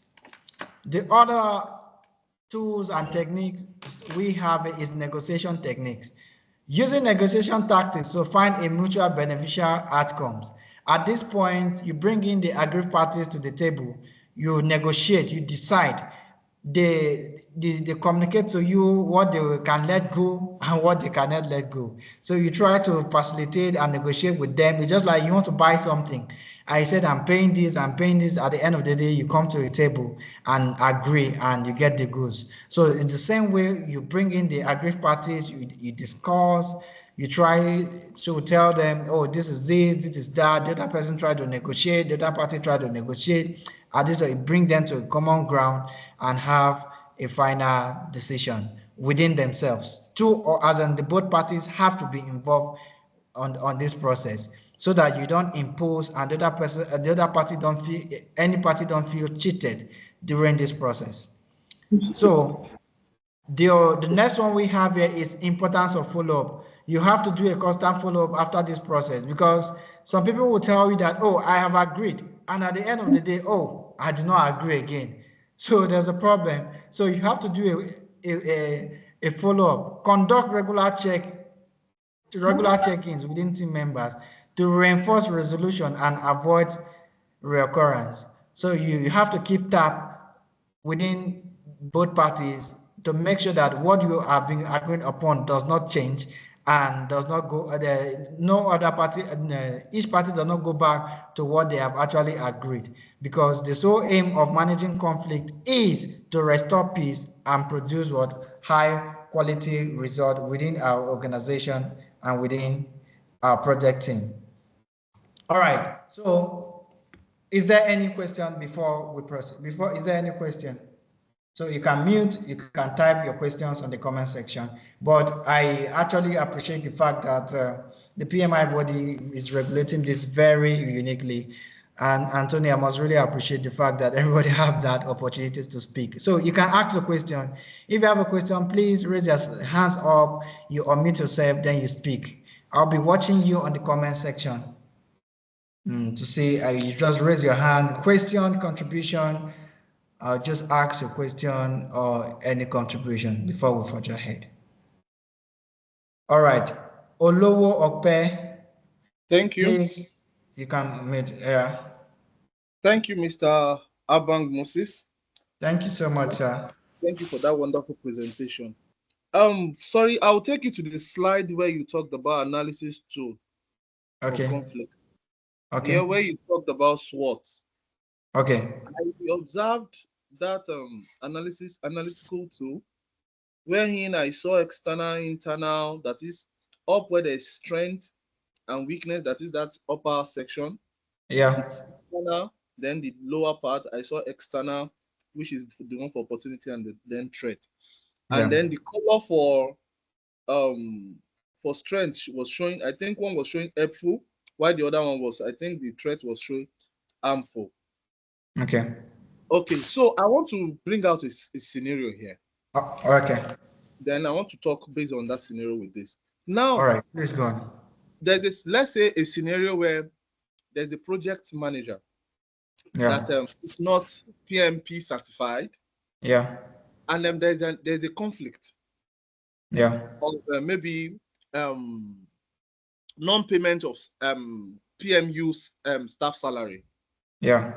The other tools and techniques we have is negotiation techniques. Using negotiation tactics to find a mutual beneficial outcomes. At this point, you bring in the aggrieved parties to the table, you negotiate, you decide, they communicate to you what they can let go and what they cannot let go. So you try to facilitate and negotiate with them. It's just like you want to buy something. I said, I'm paying this. At the end of the day, you come to a table and agree and you get the goods. So it's the same way you bring in the aggrieved parties, you discuss, you try to tell them, oh, this is that. The other person try to negotiate, the other party try to negotiate. At this, you bring them to a common ground and have a final decision within themselves. The both parties have to be involved on this process, so that you don't impose and the other party don't feel cheated during this process. So the next one we have here is importance of follow-up. You have to do a constant follow-up after this process, because some people will tell you that, oh, I have agreed, and at the end of the day, oh, I do not agree again. So there's a problem. So you have to do a follow-up, conduct regular check-ins within team members to reinforce resolution and avoid reoccurrence. So you have to keep tab within both parties to make sure that what you have been agreeing upon does not change and does not go, no other party, each party does not go back to what they have actually agreed, because the sole aim of managing conflict is to restore peace and produce what high quality result within our organization and within our project team. All right, so is there any question before we proceed? Is there any question? So you can mute, you can type your questions on the comment section. But I actually appreciate the fact that the PMI body is regulating this very uniquely. And Anthony, I must really appreciate the fact that everybody have that opportunity to speak. So you can ask a question. If you have a question, please raise your hands up, you unmute yourself, then you speak. I'll be watching you on the comment section to see, you just raise your hand, question, contribution. I'll just ask a question or any contribution before we forge ahead. All right. Olowo Okpe. Thank you. Please, you can meet. Thank you, Mr. Abang Moses. Thank you so much, sir. Thank you for that wonderful presentation. Sorry, I'll take you to the slide where you talked about analysis tool for conflict. Okay. Yeah, where you talked about SWOT. Okay. I observed that analytical tool, wherein I saw external, internal, that is up where there's strength and weakness, that is that upper section. Yeah. It's internal, then the lower part, I saw external, which is the one for opportunity and then threat. And then the color for strength was showing, I think one was showing helpful, while the other one was, I think the threat was showing harmful. Okay. Okay, so I want to bring out a scenario here. Okay. Then I want to talk based on that scenario with this. Now, all right, please go on. There's this, let's say, a scenario where there's a project manager that is not PMP certified. Yeah. And then there's a conflict. Yeah. Of maybe non-payment of PMU's staff salary. Yeah.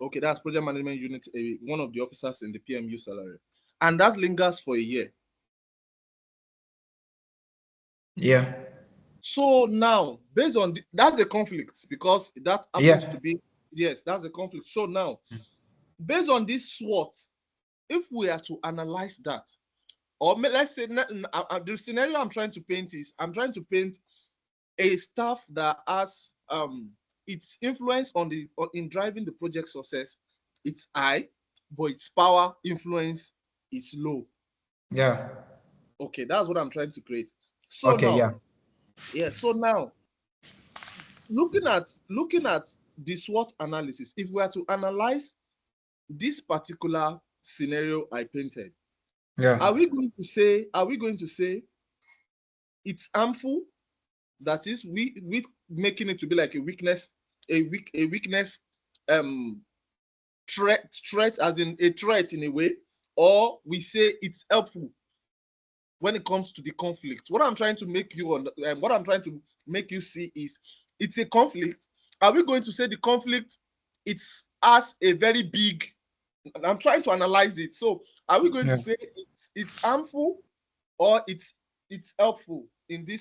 Okay, that's project management unit, one of the officers in the PMU salary. And that lingers for a year. Yeah. So now, based on that's a conflict, because that happens to be, yes, that's a conflict. So now, based on this SWOT, if we are to analyze that, or let's say the scenario I'm trying to paint is, I'm trying to paint a staff that has its influence in driving the project success, it's high, but its power influence is low. Yeah. Okay, that's what I'm trying to create. So okay, now, so now, looking at the SWOT analysis, if we are to analyze this particular scenario I painted, are we going to say it's harmful? That is, we making it to be like a weakness, threat as in a threat in a way, or we say it's helpful when it comes to the conflict. What I'm trying to make you see is it's a conflict. Are we going to say the conflict it's as a very big? I'm trying to analyze it. So are we going to say it's harmful or it's helpful in the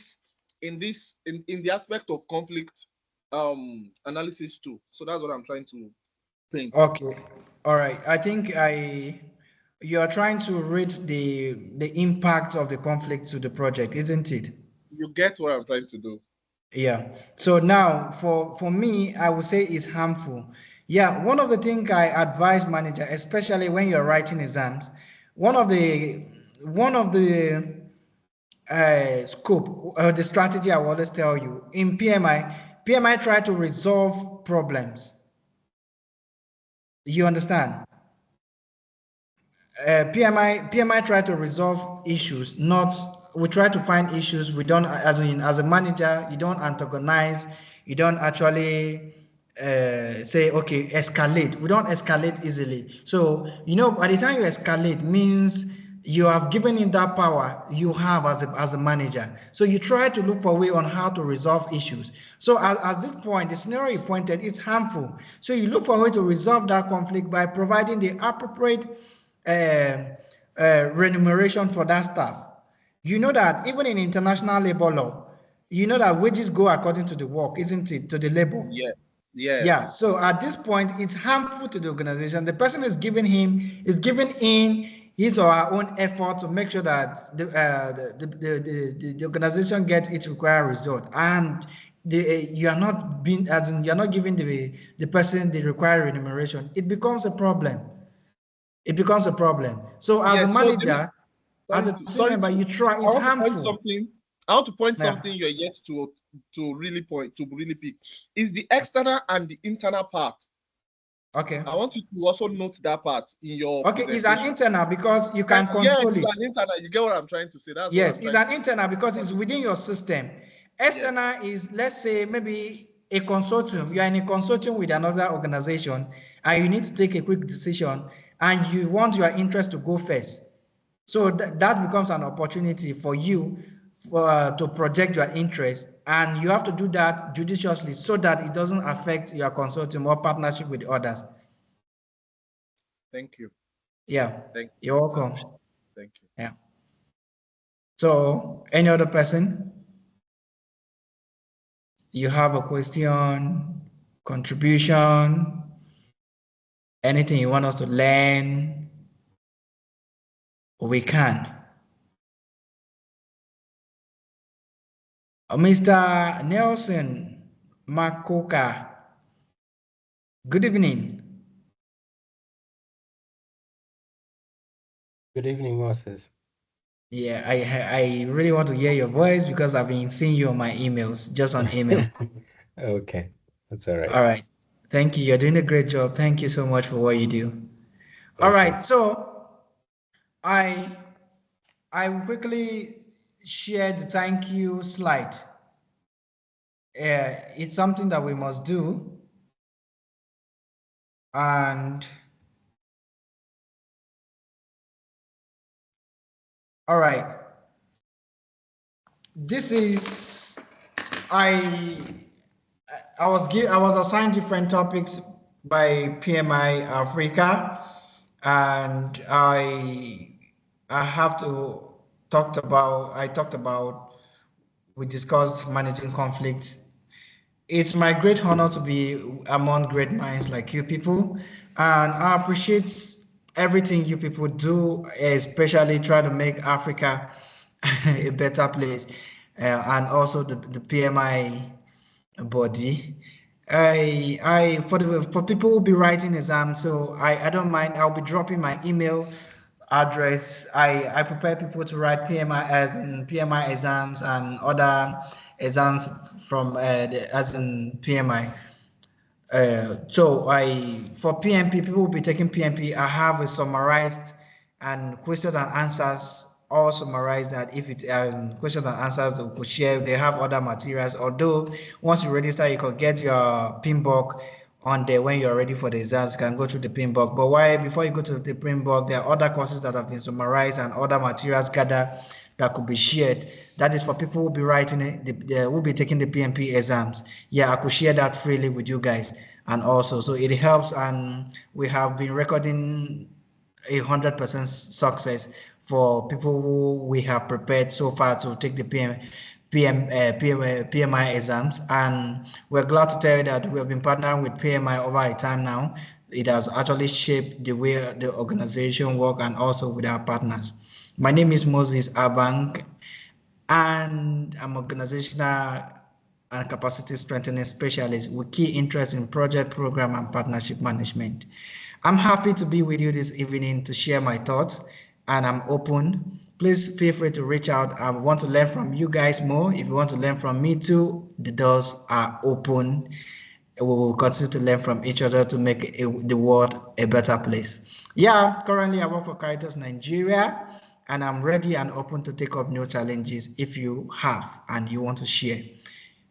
aspect of conflict analysis too? So that's what I'm trying to paint. Okay, all right. I think you are trying to rate the impact of the conflict to the project, isn't it? You get what I'm trying to do. Yeah. So now for me, I would say it's harmful. Yeah, one of the things I advise manager, especially when you're writing exams, one of the scope or the strategy I will always tell you in PMI try to resolve problems. You understand? PMI try to resolve issues, we try to find issues. We don't, as a manager, you don't antagonize, you don't actually say, okay, escalate. We don't escalate easily. So, by the time you escalate means you have given him that power you have as a manager. So you try to look for a way on how to resolve issues. So at this point, the scenario you pointed is harmful. So you look for a way to resolve that conflict by providing the appropriate remuneration for that staff. You know that even in international labor law, you know that wages go according to the work, isn't it? To the labor. Yeah. Yes. Yeah. So at this point, it's harmful to the organization. The person is giving in his or her own effort to make sure that the organization gets its required result, and you are not being, as in, you're not giving the person the required remuneration. It becomes a problem. It becomes a problem. So as a manager, as a team member, you try. It's harmful. I want to point something you're yet to really pick. Is the external and the internal part. Okay. I want you to also note that part in your. Okay, it's an internal because you can control it. It's an internal. You get what I'm trying to say? That's yes, it's an internal because it's within your system. External is, let's say, maybe a consortium. You are in a consortium with another organization, and you need to take a quick decision, and you want your interest to go first. So that becomes an opportunity for you to project your interest, and you have to do that judiciously so that it doesn't affect your consortium or partnership with others. Thank you. Yeah. Thank you. You're welcome. Thank you. Yeah. So, any other person? You have a question, contribution, anything you want us to learn? We can. Mr. Nelson Makoka, good evening. Good evening, Moses. Yeah, I really want to hear your voice because I've been seeing you on my emails, just on email. Okay, that's all right. All right. Thank you. You're doing a great job. Thank you so much for what you do. All right. So I will quickly share the thank you slide. It's something that we must do. And all right. This is I was assigned different topics by PMI Africa, and I have to talked about we discussed managing conflict. It's my great honor to be among great minds like you people, and I appreciate everything you people do, especially try to make Africa a better place, and also the PMI body. For people who will be writing exams, so I don't mind. I'll be dropping my email address. I prepare people to write PMI exams and other exams from as in PMI. So for PMP, people will be taking PMP. I have a summarized and questions and answers all summarized, that if it questions and answers we could share. They have other materials, although once you register you can get your PMBOK on there. When you're ready for the exams, you can go through the PMBOK. But before you go to the PMBOK, there are other courses that have been summarized and other materials gathered that could be shared. That is for people who will be writing it, who will be taking the PMP exams. Yeah, I could share that freely with you guys. And also, so it helps, and we have been recording 100% success for people who we have prepared so far to take the PMI exams. And we're glad to tell you that we have been partnering with PMI over a time now. It has actually shaped the way the organization works, and also with our partners. My name is Moses Abang, and I'm organizational and capacity strengthening specialist with key interest in project, program, and partnership management. I'm happy to be with you this evening to share my thoughts, and I'm open. Please feel free to reach out. I want to learn from you guys more. If you want to learn from me too, the doors are open. We will continue to learn from each other to make the world a better place. Yeah, currently I work for Caritas Nigeria, and I'm ready and open to take up new challenges if you have and you want to share.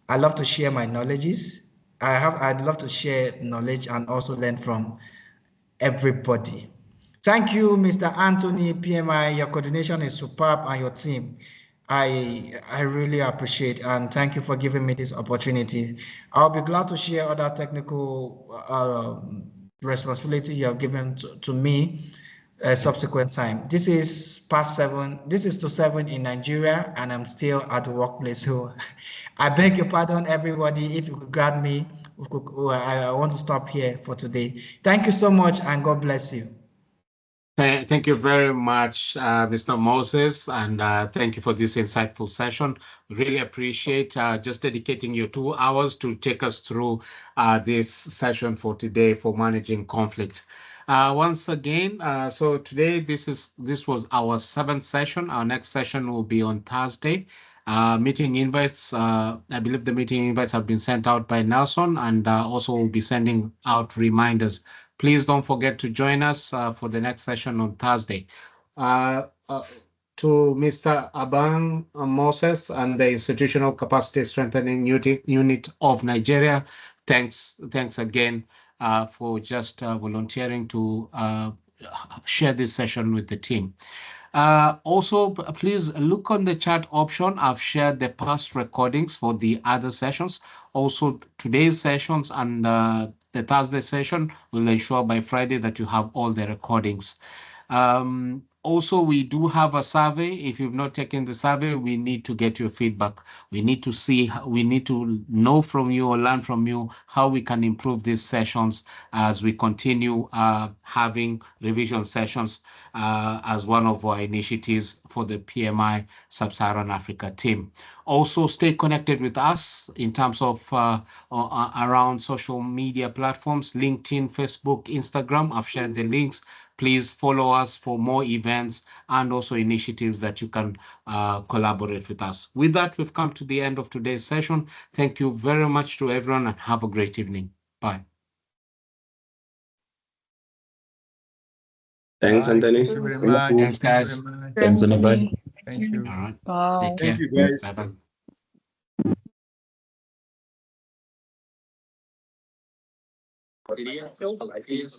I love to share my knowledges. I'd love to share knowledge and also learn from everybody. Thank you, Mr. Anthony, PMI. Your coordination is superb, and your team. I really appreciate, and thank you for giving me this opportunity. I'll be glad to share other technical responsibility you have given to me a subsequent time. This is past 7. This is to 7 in Nigeria, and I'm still at the workplace. So I beg your pardon, everybody. If you could grant me, I want to stop here for today. Thank you so much, and God bless you. Thank you very much, Mr. Moses, and thank you for this insightful session. Really appreciate just dedicating your 2 hours to take us through this session for today for managing conflict. Once again, so today this was our 7th session. Our next session will be on Thursday. Meeting invites, I believe the meeting invites have been sent out by Nelson, and also we'll be sending out reminders. Please don't forget to join us for the next session on Thursday. To Mr. Abang Moses and the Institutional Capacity Strengthening Unit of Nigeria, thanks again for just volunteering to share this session with the team. Also, please look on the chat option. I've shared the past recordings for the other sessions. Also, today's sessions and the Thursday session will ensure by Friday that you have all the recordings. Also, we do have a survey. If you've not taken the survey, we need to get your feedback. We need to know from you or learn from you how we can improve these sessions as we continue having revision sessions as one of our initiatives for the PMI Sub-Saharan Africa team. Also, stay connected with us in terms of around social media platforms, LinkedIn, Facebook, Instagram. I've shared the links. Please follow us for more events and also initiatives that you can collaborate with us. With that, we've come to the end of today's session. Thank you very much to everyone and have a great evening. Bye. Thanks, Anthony. Thank you very much. Thanks, guys. Thanks, everybody. Thank you. All right. Bye. Take care. Thank you, guys. Bye-bye.